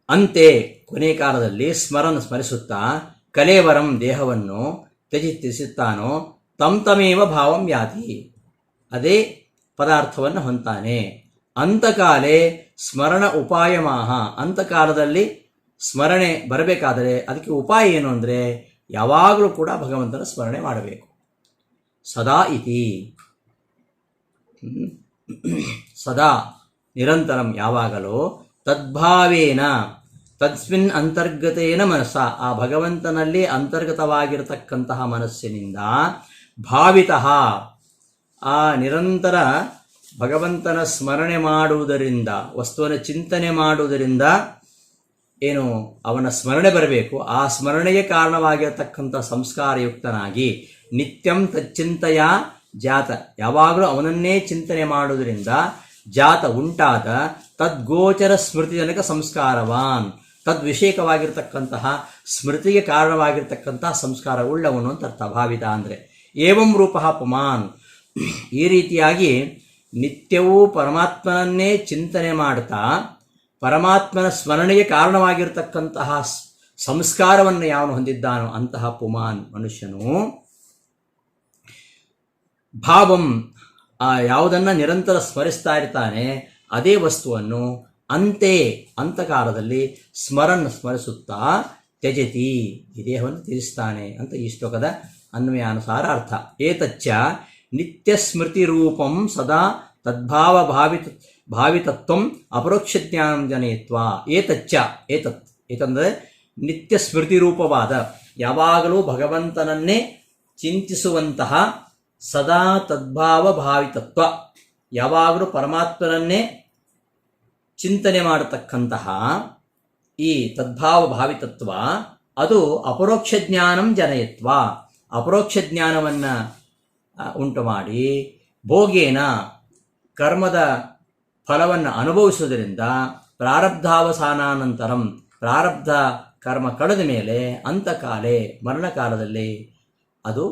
ಅಂತೆ ಕೊನೆ ಕಾಲದಲ್ಲಿ ಸ್ಮರಿಸುತ್ತಾ ಕಲೇವರಂ ದೇಹವನ್ನು ತ್ಯಜಿಸುತ್ತಾನೋ ತಮೇವ ಭಾವಂ ಯಾತಿ, ಅದೇ ಪದಾರ್ಥವನ್ನು ಹೊಂತಾನೆ. ಅಂತಕಾಲೇ ಸ್ಮರಣ ಉಪಾಯಮಾಹ, ಅಂತಕಾಲದಲ್ಲಿ ಸ್ಮರಣೆ ಬರಬೇಕಾದರೆ ಅದಕ್ಕೆ ಉಪಾಯ ಏನು ಅಂದರೆ ಯಾವಾಗಲೂ ಕೂಡ ಭಗವಂತನ ಸ್ಮರಣೆ ಮಾಡಬೇಕು. ಸದಾ ಇತಿ, ಸದಾ ನಿರಂತರಂ ಯಾವಾಗಲೂ, ತದ್ಭಾವೇನ ತಸ್ಮಿನ್ ಅಂತರ್ಗತೇನ ಮನಸ್ಸ, ಆ ಭಗವಂತನಲ್ಲಿ ಅಂತರ್ಗತವಾಗಿರತಕ್ಕಂತಹ ಮನಸ್ಸಿನಿಂದ ಭಾವಿತಃ, ಆ ನಿರಂತರ ಭಗವಂತನ ಸ್ಮರಣೆ ಮಾಡುವುದರಿಂದ, ವಸ್ತುವಿನ ಚಿಂತನೆ ಮಾಡುವುದರಿಂದ ಏನು ಅವನ ಸ್ಮರಣೆ ಬರಬೇಕು, ಆ ಸ್ಮರಣೆಗೆ ಕಾರಣವಾಗಿರತಕ್ಕಂಥ ಸಂಸ್ಕಾರಯುಕ್ತನಾಗಿ ನಿತ್ಯಂ ತಚ್ಚಿಂತೆಯ ಜಾತ, ಯಾವಾಗಲೂ ಅವನನ್ನೇ ಚಿಂತನೆ ಮಾಡುವುದರಿಂದ ಜಾತ ಉಂಟಾದ ತದ್ಗೋಚರ ಸ್ಮೃತಿಜನಕ ಸಂಸ್ಕಾರವಾನ್, ತದ್ವಿಷೇಕವಾಗಿರ್ತಕ್ಕಂತಹ ಸ್ಮೃತಿಗೆ ಕಾರಣವಾಗಿರ್ತಕ್ಕಂತಹ ಸಂಸ್ಕಾರ ಉಳ್ಳವನು ಅಂತ ಅರ್ಥ. ಭಾವಿತ ಅಂದರೆ ಏವಂ ರೂಪ ಪುಮಾನ್, ಈ ರೀತಿಯಾಗಿ ನಿತ್ಯವೂ ಪರಮಾತ್ಮನನ್ನೇ ಚಿಂತನೆ ಮಾಡ್ತಾ ಪರಮಾತ್ಮನ ಸ್ಮರಣೆಗೆ ಕಾರಣವಾಗಿರ್ತಕ್ಕಂತಹ ಸಂಸ್ಕಾರವನ್ನು ಯಾವನು ಹೊಂದಿದ್ದಾನೋ ಅಂತಹ ಪುಮಾನ್ ಮನುಷ್ಯನು ಭಾವಂ, ಯಾವುದನ್ನು ನಿರಂತರ ಸ್ಮರಿಸ್ತಾ ಇರ್ತಾನೆ ಅದೇ ವಸ್ತುವನ್ನು ಅಂತಕಾಲದಲ್ಲಿ ಸ್ಮರಿಸುತ್ತಾ ತ್ಯಜತಿ, ಈ ದೇಹವನ್ನು ತ್ಯಜಿಸ್ತಾನೆ ಅಂತ ಈ ಶ್ಲೋಕದ ಅನ್ವಯಾನುಸಾರ ಅರ್ಥ. ಏತಚ್ಚ ನಿತ್ಯ ಸ್ಮೃತಿ ರೂಪಂ ಸದಾ ತದ್ಭಾವ ಭಾವಿತತ್ವಂ ಅಪರೋಕ್ಷ ಜ್ಞಾನಂ ಜನಯಿತ್ವ. ಏತಂದರೆ ನಿತ್ಯ ಸ್ಮೃತಿ ರೂಪವಾದ, ಯಾವಾಗಲೂ ಭಗವಂತನನ್ನೇ ಚಿಂತಿಸುವಂತಹ ಸದಾ ತದ್ಭಾವ ಭಾವಿತತ್ವ, ಯಾವಾಗಲೂ ಪರಮಾತ್ಮನನ್ನೇ ಚಿಂತನೆ ಮಾಡತಕ್ಕಂತಹ ಈ ತದ್ಭಾವ ಭಾವಿತತ್ವ ಅದು ಅಪರೋಕ್ಷ ಜ್ಞಾನಂ ಜನಯತ್ವ, ಅಪರೋಕ್ಷ ಜ್ಞಾನವನ್ನು ಉಂಟು ಮಾಡಿ ಭೋಗೇನ ಕರ್ಮದ ಫಲವನ್ನು ಅನುಭವಿಸುವುದರಿಂದ ಪ್ರಾರಬ್ಧಾವಸಾನಾನಂತರಂ, ಪ್ರಾರಬ್ಧ ಕರ್ಮ ಕಳೆದ ಮೇಲೆ ಅಂತಕಾಲೇ ಮರಣಕಾಲದಲ್ಲಿ ಅದು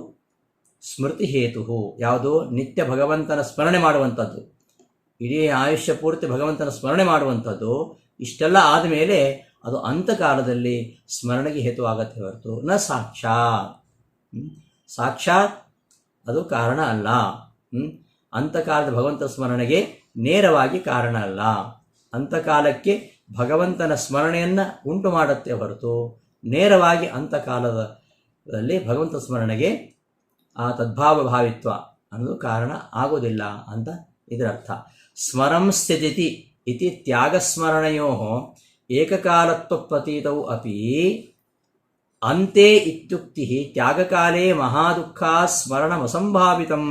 ಸ್ಮೃತಿ ಹೇತು, ಯಾವುದು ನಿತ್ಯ ಭಗವಂತನ ಸ್ಮರಣೆ ಮಾಡುವಂಥದ್ದು, ಇಡೀ ಆಯುಷ್ಯ ಪೂರ್ತಿ ಭಗವಂತನ ಸ್ಮರಣೆ ಮಾಡುವಂಥದ್ದು. ಇಷ್ಟೆಲ್ಲ ಆದಮೇಲೆ ಅದು ಅಂತಕಾಲದಲ್ಲಿ ಸ್ಮರಣೆಗೆ ಹೇತುವಾಗತ್ತೆ ಹೊರತು ನ ಸಾಕ್ಷಾತ್. ಸಾಕ್ಷಾತ್ ಅದು ಕಾರಣ ಅಲ್ಲ. ಅಂತಕಾಲದ ಭಗವಂತ ಸ್ಮರಣೆಗೆ ನೇರವಾಗಿ ಕಾರಣ ಅಲ್ಲ. ಅಂತಕಾಲಕ್ಕೆ ಭಗವಂತನ ಸ್ಮರಣೆಯನ್ನು ಉಂಟು ಮಾಡುತ್ತೆ ಹೊರತು ನೇರವಾಗಿ ಅಂತಕಾಲದಲ್ಲಿ ಭಗವಂತ ಸ್ಮರಣೆಗೆ ಆ ತದ್ಭಾವ ಭಾವಿತ್ವ ಅನ್ನೋದು ಕಾರಣ ಆಗೋದಿಲ್ಲ ಅಂತ ಇದರರ್ಥ. ಸ್ಮರಂ ಸ್ಥಿತಿ ಇತಿ ತ್ಯಾಗಸ್ಮರಣೆಯೋ ಏಕಕಾಲತ್ವ ಪ್ರತೀತೌ ಅಪಿ ಅಂತೆ ಇತ್ಯುಕ್ತಿ ತ್ಯಾಗಕಾಲೇ ಮಹಾದುಃಖ ಸ್ಮರಣಮಸಂಭಾವಿತಂ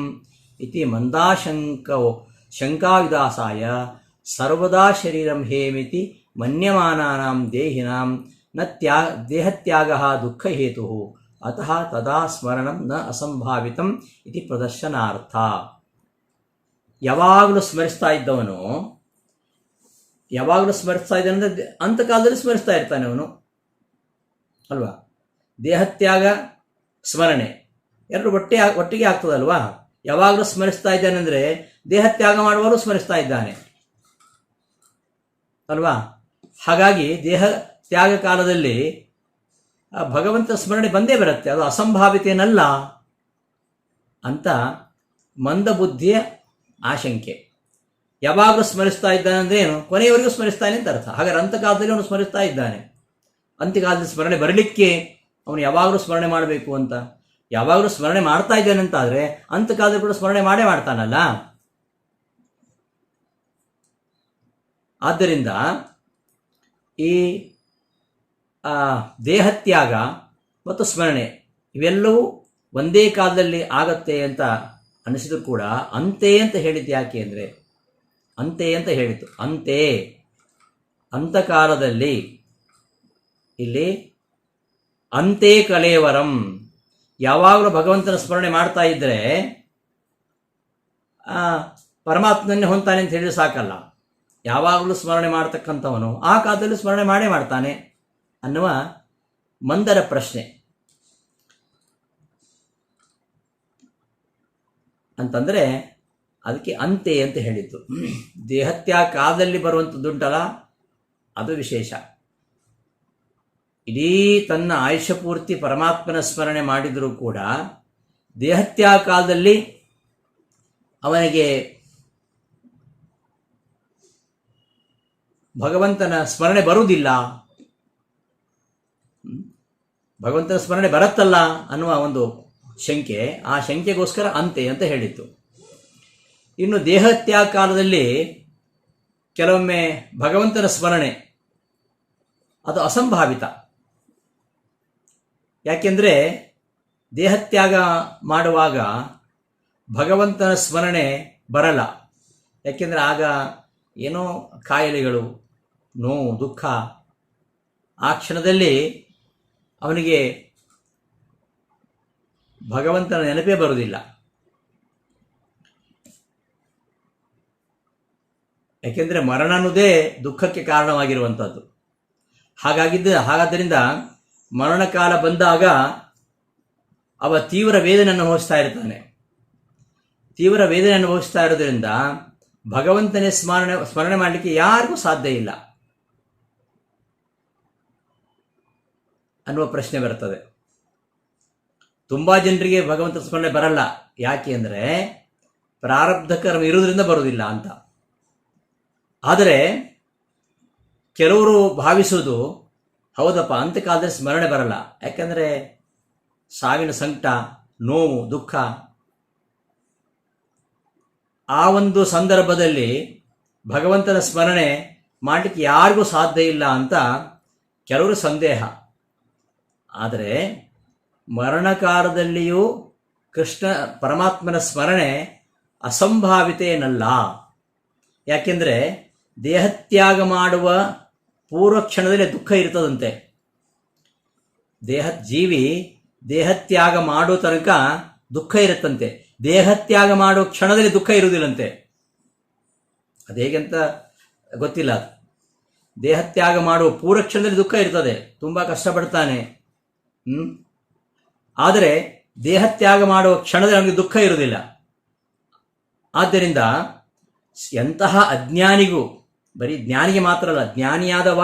ಇತಿ ಮಂದಾಶಂಕೋ ಶಂಕಾವಿದಾಸಾಯ ಸರ್ವದಾ ಶರೀರಂ ಹೇಮಿತಿ ಮನ್ಯಮಾನಾನಾಂ ದೇಹಿನಾಂ ನ ದೇಹತ್ಯಾಗಃ ದುಃಖಹೇತುಃ ಅತಃ ತದಾ ಸ್ಮರಣಂ ನ ಅಸಂಭಾವಿತಂ ಇತಿ ಪ್ರದರ್ಶನಾರ್ಥ. ಯಾವಾಗಲೂ ಸ್ಮರಿಸ್ತಾ ಇದ್ದವನು, ಯಾವಾಗಲೂ ಸ್ಮರಿಸ್ತಾ ಇದ್ದಾನೆ ಅಂತಕಾಲದಲ್ಲಿ ಸ್ಮರಿಸ್ತಾ ಇರ್ತಾನೆ ಅವನು ಅಲ್ವಾ. ದೇಹತ್ಯಾಗ ಸ್ಮರಣೆ ಎರಡು ಒಟ್ಟಿಗೆ ಆಗ್ತದಲ್ವಾ. ಯಾವಾಗಲೂ ಸ್ಮರಿಸ್ತಾ ಇದ್ದಾನೆ ಅಂದರೆ ದೇಹತ್ಯಾಗ ಮಾಡುವವರು ಸ್ಮರಿಸ್ತಾ ಇದ್ದಾನೆ ಅಲ್ವಾ. ಹಾಗಾಗಿ ದೇಹ ತ್ಯಾಗ ಕಾಲದಲ್ಲಿ ಭಗವಂತ ಸ್ಮರಣೆ ಬಂದೇ ಬರುತ್ತೆ, ಅದು ಅಸಂಭಾವಿತೇನಲ್ಲ ಅಂತ ಮಂದಬುದ್ಧಿಯ ಆಶಂಕೆ. ಯಾವಾಗಲೂ ಸ್ಮರಿಸ್ತಾ ಇದ್ದಾನೆ ಅಂದರೆ ಏನು, ಕೊನೆಯವರೆಗೂ ಸ್ಮರಿಸ್ತಾನೆ ಅಂತ ಅರ್ಥ. ಹಾಗಾದ್ರೆ ಅಂತಕಾಲದಲ್ಲಿ ಅವನು ಸ್ಮರಿಸ್ತಾ ಇದ್ದಾನೆ. ಅಂತ್ಯಕಾಲದಲ್ಲಿ ಸ್ಮರಣೆ ಬರಲಿಕ್ಕೆ ಅವನು ಯಾವಾಗಲೂ ಸ್ಮರಣೆ ಮಾಡಬೇಕು ಅಂತ, ಯಾವಾಗಲೂ ಸ್ಮರಣೆ ಮಾಡ್ತಾ ಇದ್ದಾನೆ ಅಂತ ಆದರೆ ಅಂತಕಾಲದಲ್ಲಿ ಕೂಡ ಸ್ಮರಣೆ ಮಾಡೇ ಮಾಡ್ತಾನಲ್ಲ. ಆದ್ದರಿಂದ ಈ ದೇಹತ್ಯಾಗ ಮತ್ತು ಸ್ಮರಣೆ ಇವೆಲ್ಲವೂ ಒಂದೇ ಕಾಲದಲ್ಲಿ ಆಗತ್ತೆ ಅಂತ ಅನಿಸಿದ್ರು ಕೂಡ ಅಂತೆ ಅಂತ ಹೇಳಿದ್ದು ಯಾಕೆ ಅಂದರೆ, ಅಂತೆ ಅಂತ ಹೇಳಿತು. ಅಂತೆ ಅಂತಕಾಲದಲ್ಲಿ ಇಲ್ಲಿ ಅಂತೆ ಕಲೇವರಂ, ಯಾವಾಗಲೂ ಭಗವಂತನ ಸ್ಮರಣೆ ಮಾಡ್ತಾ ಇದ್ದರೆ ಪರಮಾತ್ಮನ್ನೇ ಹೊಂತಾನೆ ಅಂತ ಹೇಳಿದ್ರೆ ಸಾಕಲ್ಲ. ಯಾವಾಗಲೂ ಸ್ಮರಣೆ ಮಾಡ್ತಕ್ಕಂಥವನು ಆ ಕಾಲದಲ್ಲಿ ಸ್ಮರಣೆ ಮಾಡೇ ಮಾಡ್ತಾನೆ ಅನ್ನುವ ಮಂದರ ಪ್ರಶ್ನೆ ಅಂತಂದರೆ ಅದಕ್ಕೆ ಅಂತೆ ಅಂತ ಹೇಳಿದ್ದು. ದೇಹತ್ಯಾಗ ಕಾಲದಲ್ಲಿ ಬರುವಂಥದ್ದುಂಟಲ್ಲ ಅದು ವಿಶೇಷ. ಇಡೀ ತನ್ನ ಆಯುಷ್ಯ ಪೂರ್ತಿ ಪರಮಾತ್ಮನ ಸ್ಮರಣೆ ಮಾಡಿದರೂ ಕೂಡ ದೇಹತ್ಯಾಗ ಕಾಲದಲ್ಲಿ ಅವನಿಗೆ ಭಗವಂತನ ಸ್ಮರಣೆ ಬರುವುದಿಲ್ಲ, ಭಗವಂತನ ಸ್ಮರಣೆ ಬರುತ್ತಲ್ಲ ಅನ್ನುವ ಒಂದು ಶಂಕೆ, ಆ ಶಂಕೆಗೋಸ್ಕರ ಅಂತೆ ಅಂತ ಹೇಳಿತ್ತು. ಇನ್ನು ದೇಹತ್ಯಾಗ ಕಾಲದಲ್ಲಿ ಕೆಲವೊಮ್ಮೆ ಭಗವಂತನ ಸ್ಮರಣೆ ಅದು ಅಸಂಭಾವಿತ. ಯಾಕೆಂದರೆ ದೇಹತ್ಯಾಗ ಮಾಡುವಾಗ ಭಗವಂತನ ಸ್ಮರಣೆ ಬರಲ್ಲ. ಯಾಕೆಂದರೆ ಆಗ ಏನೋ ಕಾಯಿಲೆಗಳು, ನೋವು, ದುಃಖ, ಆ ಕ್ಷಣದಲ್ಲಿ ಅವನಿಗೆ ಭಗವಂತನ ನೆನಪೇ ಬರುವುದಿಲ್ಲ. ಯಾಕೆಂದರೆ ಮರಣ ಅನ್ನೋದೇ ದುಃಖಕ್ಕೆ ಕಾರಣವಾಗಿರುವಂಥದ್ದು. ಹಾಗಾದ್ದರಿಂದ ಮರಣಕಾಲ ಬಂದಾಗ ಅವ ತೀವ್ರ ವೇದನೆ ಅನುಭವಿಸ್ತಾ ಇರ್ತಾನೆ. ತೀವ್ರ ವೇದನೆ ಅನುಭವಿಸ್ತಾ ಇರೋದ್ರಿಂದ ಭಗವಂತನೇ ಸ್ಮರಣೆ ಮಾಡಲಿಕ್ಕೆ ಯಾರಿಗೂ ಸಾಧ್ಯ ಇಲ್ಲ ಅನ್ನುವ ಪ್ರಶ್ನೆ ಬರ್ತದೆ. ತುಂಬ ಜನರಿಗೆ ಭಗವಂತ ಸ್ಮರಣೆ ಬರಲ್ಲ. ಯಾಕೆ ಅಂದರೆ ಪ್ರಾರಬ್ಧ ಕರ್ಮ ಇರುವುದರಿಂದ ಬರುವುದಿಲ್ಲ ಅಂತ. ಆದರೆ ಕೆಲವರು ಭಾವಿಸುವುದು ಹೌದಪ್ಪ ಅಂತ್ಯಕಾಲದಲ್ಲಿ ಸ್ಮರಣೆ ಬರಲ್ಲ, ಯಾಕೆಂದರೆ ಸಾವಿನ ಸಂಕಟ, ನೋವು, ದುಃಖ, ಆ ಒಂದು ಸಂದರ್ಭದಲ್ಲಿ ಭಗವಂತನ ಸ್ಮರಣೆ ಮಾಡಲಿಕ್ಕೆ ಯಾರಿಗೂ ಸಾಧ್ಯ ಇಲ್ಲ ಅಂತ ಕೆಲವರು ಸಂದೇಹ. ಆದರೆ ಮರಣಕಾಲದಲ್ಲಿಯೂ ಕೃಷ್ಣ ಪರಮಾತ್ಮನ ಸ್ಮರಣೆ ಅಸಂಭಾವಿತೇನಲ್ಲ. ಯಾಕೆಂದರೆ ದೇಹತ್ಯಾಗ ಮಾಡುವ ಪೂರ್ವ ಕ್ಷಣದಲ್ಲಿ ದುಃಖ ಇರ್ತದಂತೆ. ಜೀವಿ ದೇಹತ್ಯಾಗ ಮಾಡೋ ತನಕ ದುಃಖ ಇರುತ್ತಂತೆ. ದೇಹತ್ಯಾಗ ಮಾಡೋ ಕ್ಷಣದಲ್ಲಿ ದುಃಖ ಇರುವುದಿಲ್ಲಂತೆ. ಅದು ಹೇಗೆಂತ ಗೊತ್ತಿಲ್ಲ. ದೇಹತ್ಯಾಗ ಮಾಡುವ ಪೂರ್ವ ಕ್ಷಣದಲ್ಲಿ ದುಃಖ ಇರ್ತದೆ, ತುಂಬ ಕಷ್ಟಪಡ್ತಾನೆ. ಆದರೆ ದೇಹತ್ಯಾಗ ಮಾಡುವ ಕ್ಷಣದಲ್ಲಿ ಅವನಿಗೆ ದುಃಖ ಇರುವುದಿಲ್ಲ. ಆದ್ದರಿಂದ ಎಂತಹ ಅಜ್ಞಾನಿಗೂ, ಬರೀ ಜ್ಞಾನಿಗೆ ಮಾತ್ರ ಅಲ್ಲ, ಜ್ಞಾನಿಯಾದವ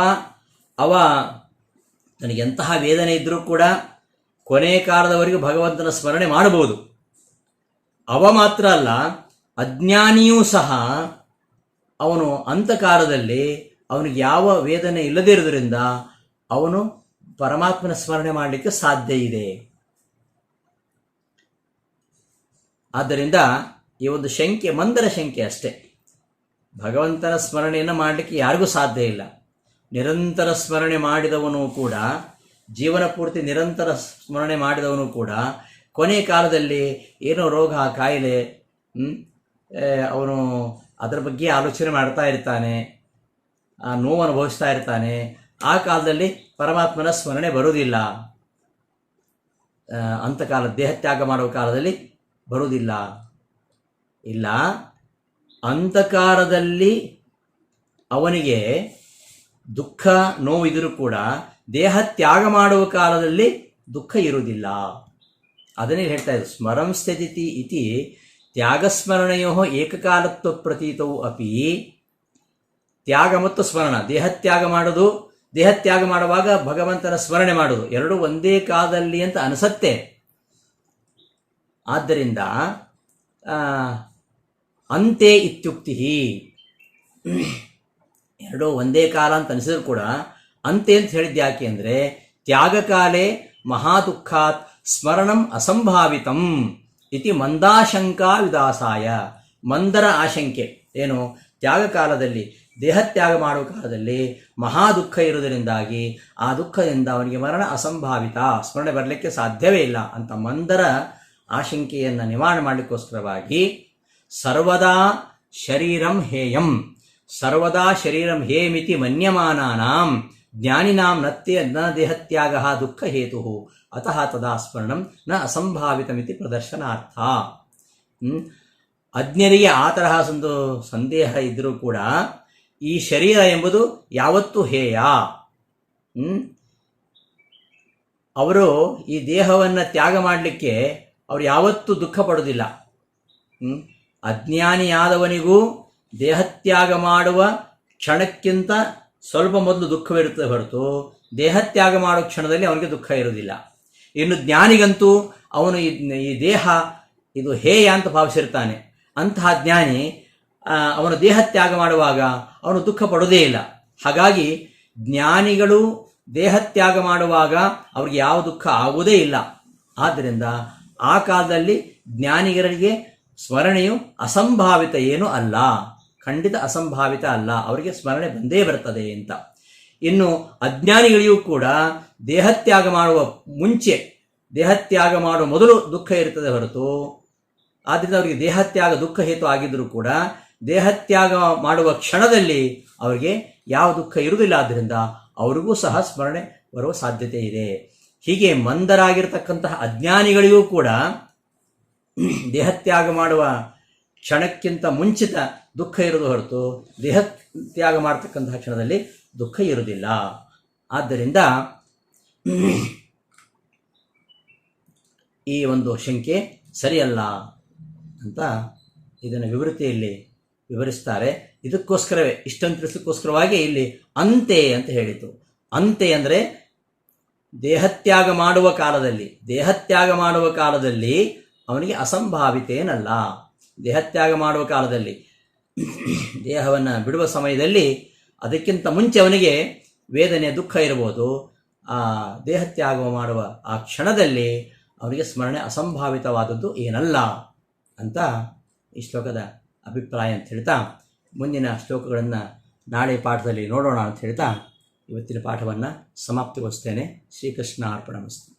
ಅವ ನನಗೆ ಎಂತಹ ವೇದನೆ ಇದ್ದರೂ ಕೂಡ ಕೊನೆ ಕಾಲದವರೆಗೂ ಭಗವಂತನ ಸ್ಮರಣೆ ಮಾಡಬಹುದು. ಅವ ಮಾತ್ರ ಅಲ್ಲ, ಅಜ್ಞಾನಿಯೂ ಸಹ ಅವನು ಅಂತಕಾಲದಲ್ಲಿ ಅವನಿಗೆ ಯಾವ ವೇದನೆ ಇಲ್ಲದೇ ಇರೋದ್ರಿಂದ ಅವನು ಪರಮಾತ್ಮನ ಸ್ಮರಣೆ ಮಾಡಲಿಕ್ಕೆ ಸಾಧ್ಯ ಇದೆ. ಆದ್ದರಿಂದ ಈ ಒಂದು ಶಂಕೆ ಮಂದರ ಶಂಕೆ ಅಷ್ಟೇ. ಭಗವಂತನ ಸ್ಮರಣೆಯನ್ನು ಮಾಡಲಿಕ್ಕೆ ಯಾರಿಗೂ ಸಾಧ್ಯ ಇಲ್ಲ. ನಿರಂತರ ಸ್ಮರಣೆ ಮಾಡಿದವನು ಕೂಡ, ಜೀವನ ಪೂರ್ತಿ ನಿರಂತರ ಸ್ಮರಣೆ ಮಾಡಿದವನು ಕೂಡ ಕೊನೆ ಕಾಲದಲ್ಲಿ ಏನೋ ರೋಗ ಕಾಯಿಲೆ, ಅವನು ಅದರ ಬಗ್ಗೆ ಆಲೋಚನೆ ಮಾಡ್ತಾ ಇರ್ತಾನೆ, ಆ ನೋವು ಅನುಭವಿಸ್ತಾ ಇರ್ತಾನೆ. ಆ ಕಾಲದಲ್ಲಿ ಪರಮಾತ್ಮನ ಸ್ಮರಣೆ ಬರುವುದಿಲ್ಲ. ಅಂತಕಾಲ ದೇಹತ್ಯಾಗ ಮಾಡುವ ಕಾಲದಲ್ಲಿ ಬರುವುದಿಲ್ಲ. ಇಲ್ಲ, ಅಂತಕಾಲದಲ್ಲಿ ಅವನಿಗೆ ದುಃಖ ನೋವು ಇದ್ರೂ ಕೂಡ ದೇಹ ತ್ಯಾಗ ಮಾಡುವ ಕಾಲದಲ್ಲಿ ದುಃಖ ಇರುವುದಿಲ್ಲ. ಅದನ್ನೇ ಹೇಳ್ತಾ ಇದ್ರು, ಸ್ಮರಂ ಸ್ಥಿತಿ ಇತಿ ತ್ಯಾಗಸ್ಮರಣೆಯೋ ಏಕಕಾಲತ್ವ ಪ್ರತೀತವು ಅಪಿ. ತ್ಯಾಗ ಮತ್ತು ಸ್ಮರಣ, ದೇಹತ್ಯಾಗ ಮಾಡೋದು, ದೇಹತ್ಯಾಗ ಮಾಡುವಾಗ ಭಗವಂತನ ಸ್ಮರಣೆ ಮಾಡೋದು ಎರಡೂ ಒಂದೇ ಕಾಲದಲ್ಲಿ ಅಂತ ಅನಿಸತ್ತೆ. ಆದ್ದರಿಂದ ಅಂತೆ ಇತ್ಯುಕ್ತಿ, ಎರಡೂ ಒಂದೇ ಕಾಲ ಅಂತ ಅನಿಸಿದ್ರು ಕೂಡ ಅಂತೆ ಅಂತ ಹೇಳಿದ್ದು ಯಾಕೆ ಅಂದರೆ, ತ್ಯಾಗಕಾಲೇ ಮಹಾದುಃಖಾತ್ ಸ್ಮರಣಂ ಅಸಂಭಾವಿತಂ ಇತಿ ಮಂದಾಶಂಕಾ ವಿದಾಸಾಯ. ಮಂದರ ಆಶಂಕೆ ಏನು, ತ್ಯಾಗ ಕಾಲದಲ್ಲಿ ದೇಹತ್ಯಾಗ ಮಾಡುವ ಕಾಲದಲ್ಲಿ ಮಹಾ ದುಃಖ ಇರುವುದರಿಂದಾಗಿ ಆ ದುಃಖದಿಂದ ಅವನಿಗೆ ಮರಣ ಅಸಂಭಾವಿತ, ಸ್ಮರಣೆ ಬರಲಿಕ್ಕೆ ಸಾಧ್ಯವೇ ಇಲ್ಲ ಅಂತ ಮಂದರ ಆಶಂಕೆಯನ್ನು ನಿವಾರಣೆ ಮಾಡಲಿಕ್ಕೋಸ್ಕರವಾಗಿ ಸರ್ವದಾ ಶರೀರಂ ಹೇಯಂ, ಸರ್ವದಾ ಶರೀರಂ ಹೇಯಮಿತಿ ಮನ್ಯಮಾನಾನಾಂ ಜ್ಞಾನಿನಾಂ ನ ದೇಹತ್ಯಾಗ ದುಃಖ ಹೇತು ಅತಃ ತದಾ ಸ್ಮರಣಂ ನ ಅಸಂಭಾವಿತಮಿತಿ ಪ್ರದರ್ಶನಾರ್ಥ. ಅಜ್ಞರಿಗೆ ಆ ತರಹ ಒಂದು ಸಂದೇಹ ಇದ್ದರೂ ಕೂಡ ಈ ಶರೀರ ಎಂಬುದು ಯಾವತ್ತೂ ಹೇಯ. ಅವರು ಈ ದೇಹವನ್ನು ತ್ಯಾಗ ಮಾಡಲಿಕ್ಕೆ ಅವರು ಯಾವತ್ತೂ ದುಃಖ ಪಡೋದಿಲ್ಲ. ಅಜ್ಞಾನಿಯಾದವನಿಗೂ ದೇಹತ್ಯಾಗ ಮಾಡುವ ಕ್ಷಣಕ್ಕಿಂತ ಸ್ವಲ್ಪ ಮೊದಲು ದುಃಖವಿರುತ್ತದೆ ಹೊರತು ದೇಹತ್ಯಾಗ ಮಾಡುವ ಕ್ಷಣದಲ್ಲಿ ಅವನಿಗೆ ದುಃಖ ಇರುವುದಿಲ್ಲ. ಇನ್ನು ಜ್ಞಾನಿಗಂತೂ ಅವನು ಈ ದೇಹ ಇದು ಹೇಯ ಅಂತ ಭಾವಿಸಿರ್ತಾನೆ. ಅಂತಹ ಜ್ಞಾನಿ ಅವನು ದೇಹತ್ಯಾಗ ಮಾಡುವಾಗ ಅವನು ದುಃಖ ಪಡೋದೇ ಇಲ್ಲ. ಹಾಗಾಗಿ ಜ್ಞಾನಿಗಳು ದೇಹತ್ಯಾಗ ಮಾಡುವಾಗ ಅವ್ರಿಗೆ ಯಾವ ದುಃಖ ಆಗುವುದೇ ಇಲ್ಲ. ಆದ್ದರಿಂದ ಆ ಕಾಲದಲ್ಲಿ ಜ್ಞಾನಿಗರಿಗೆ ಸ್ಮರಣೆಯು ಅಸಂಭಾವಿತ ಏನೂ ಅಲ್ಲ, ಖಂಡಿತ ಅಸಂಭಾವಿತ ಅಲ್ಲ, ಅವರಿಗೆ ಸ್ಮರಣೆ ಬಂದೇ ಬರ್ತದೆ ಅಂತ. ಇನ್ನು ಅಜ್ಞಾನಿಗಳಿಗೂ ಕೂಡ ದೇಹತ್ಯಾಗ ಮಾಡುವ ಮುಂಚೆ, ದೇಹತ್ಯಾಗ ಮಾಡುವ ಮೊದಲು ದುಃಖ ಇರ್ತದೆ ಹೊರತು, ಆದ್ದರಿಂದ ಅವರಿಗೆ ದೇಹತ್ಯಾಗ ದುಃಖ ಹೇತು ಆಗಿದ್ದರೂ ಕೂಡ ದೇಹತ್ಯಾಗ ಮಾಡುವ ಕ್ಷಣದಲ್ಲಿ ಅವರಿಗೆ ಯಾವ ದುಃಖ ಇರುವುದಿಲ್ಲ. ಆದ್ದರಿಂದ ಅವರಿಗೂ ಸಹ ಸ್ಮರಣೆ ಬರುವ ಸಾಧ್ಯತೆ ಇದೆ. ಹೀಗೆ ಮಂದರಾಗಿರ್ತಕ್ಕಂತಹ ಅಜ್ಞಾನಿಗಳಿಗೂ ಕೂಡ ದೇಹತ್ಯಾಗ ಮಾಡುವ ಕ್ಷಣಕ್ಕಿಂತ ಮುಂಚಿತ ದುಃಖ ಇರುವುದು ಹೊರತು ದೇಹತ್ಯಾಗ ಮಾಡತಕ್ಕಂತಹ ಕ್ಷಣದಲ್ಲಿ ದುಃಖ ಇರುವುದಿಲ್ಲ. ಆದ್ದರಿಂದ ಈ ಒಂದು ಶಂಕೆ ಸರಿಯಲ್ಲ ಅಂತ ಇದನ್ನು ವಿವೃತಿಯಲ್ಲಿ ವಿವರಿಸ್ತಾರೆ. ಇದಕ್ಕೋಸ್ಕರವೇ, ಇಷ್ಟನ್ನು ತಿಳಿಸೋಕ್ಕೋಸ್ಕರವಾಗಿ ಇಲ್ಲಿ ಅಂತೆ ಅಂತ ಹೇಳಿತು. ಅಂತೆ ಅಂದರೆ ದೇಹತ್ಯಾಗ ಮಾಡುವ ಕಾಲದಲ್ಲಿ ಅವನಿಗೆ ಅಸಂಭಾವಿತೇನಲ್ಲ. ದೇಹತ್ಯಾಗ ಮಾಡುವ ಕಾಲದಲ್ಲಿ, ದೇಹವನ್ನು ಬಿಡುವ ಸಮಯದಲ್ಲಿ ಅದಕ್ಕಿಂತ ಮುಂಚೆ ಅವನಿಗೆ ವೇದನೆ ದುಃಖ ಇರಬಹುದು. ಆ ದೇಹತ್ಯಾಗ ಮಾಡುವ ಆ ಕ್ಷಣದಲ್ಲಿ ಅವನಿಗೆ ಸ್ಮರಣೆ ಅಸಂಭಾವಿತವಾದದ್ದು ಏನಲ್ಲ ಅಂತ ಈ ಶ್ಲೋಕದ ಅಭಿಪ್ರಾಯ ಅಂತ ಹೇಳ್ತಾ, ಮುಂದಿನ ಶ್ಲೋಕಗಳನ್ನು ನಾಳೆ ಪಾಠದಲ್ಲಿ ನೋಡೋಣ ಅಂತ ಹೇಳ್ತಾ ಇವತ್ತಿನ ಪಾಠವನ್ನು ಸಮಾಪ್ತಿಗೊಳಿಸ್ತೇನೆ. ಶ್ರೀಕೃಷ್ಣ ಅರ್ಪಣಮಸ್ತು.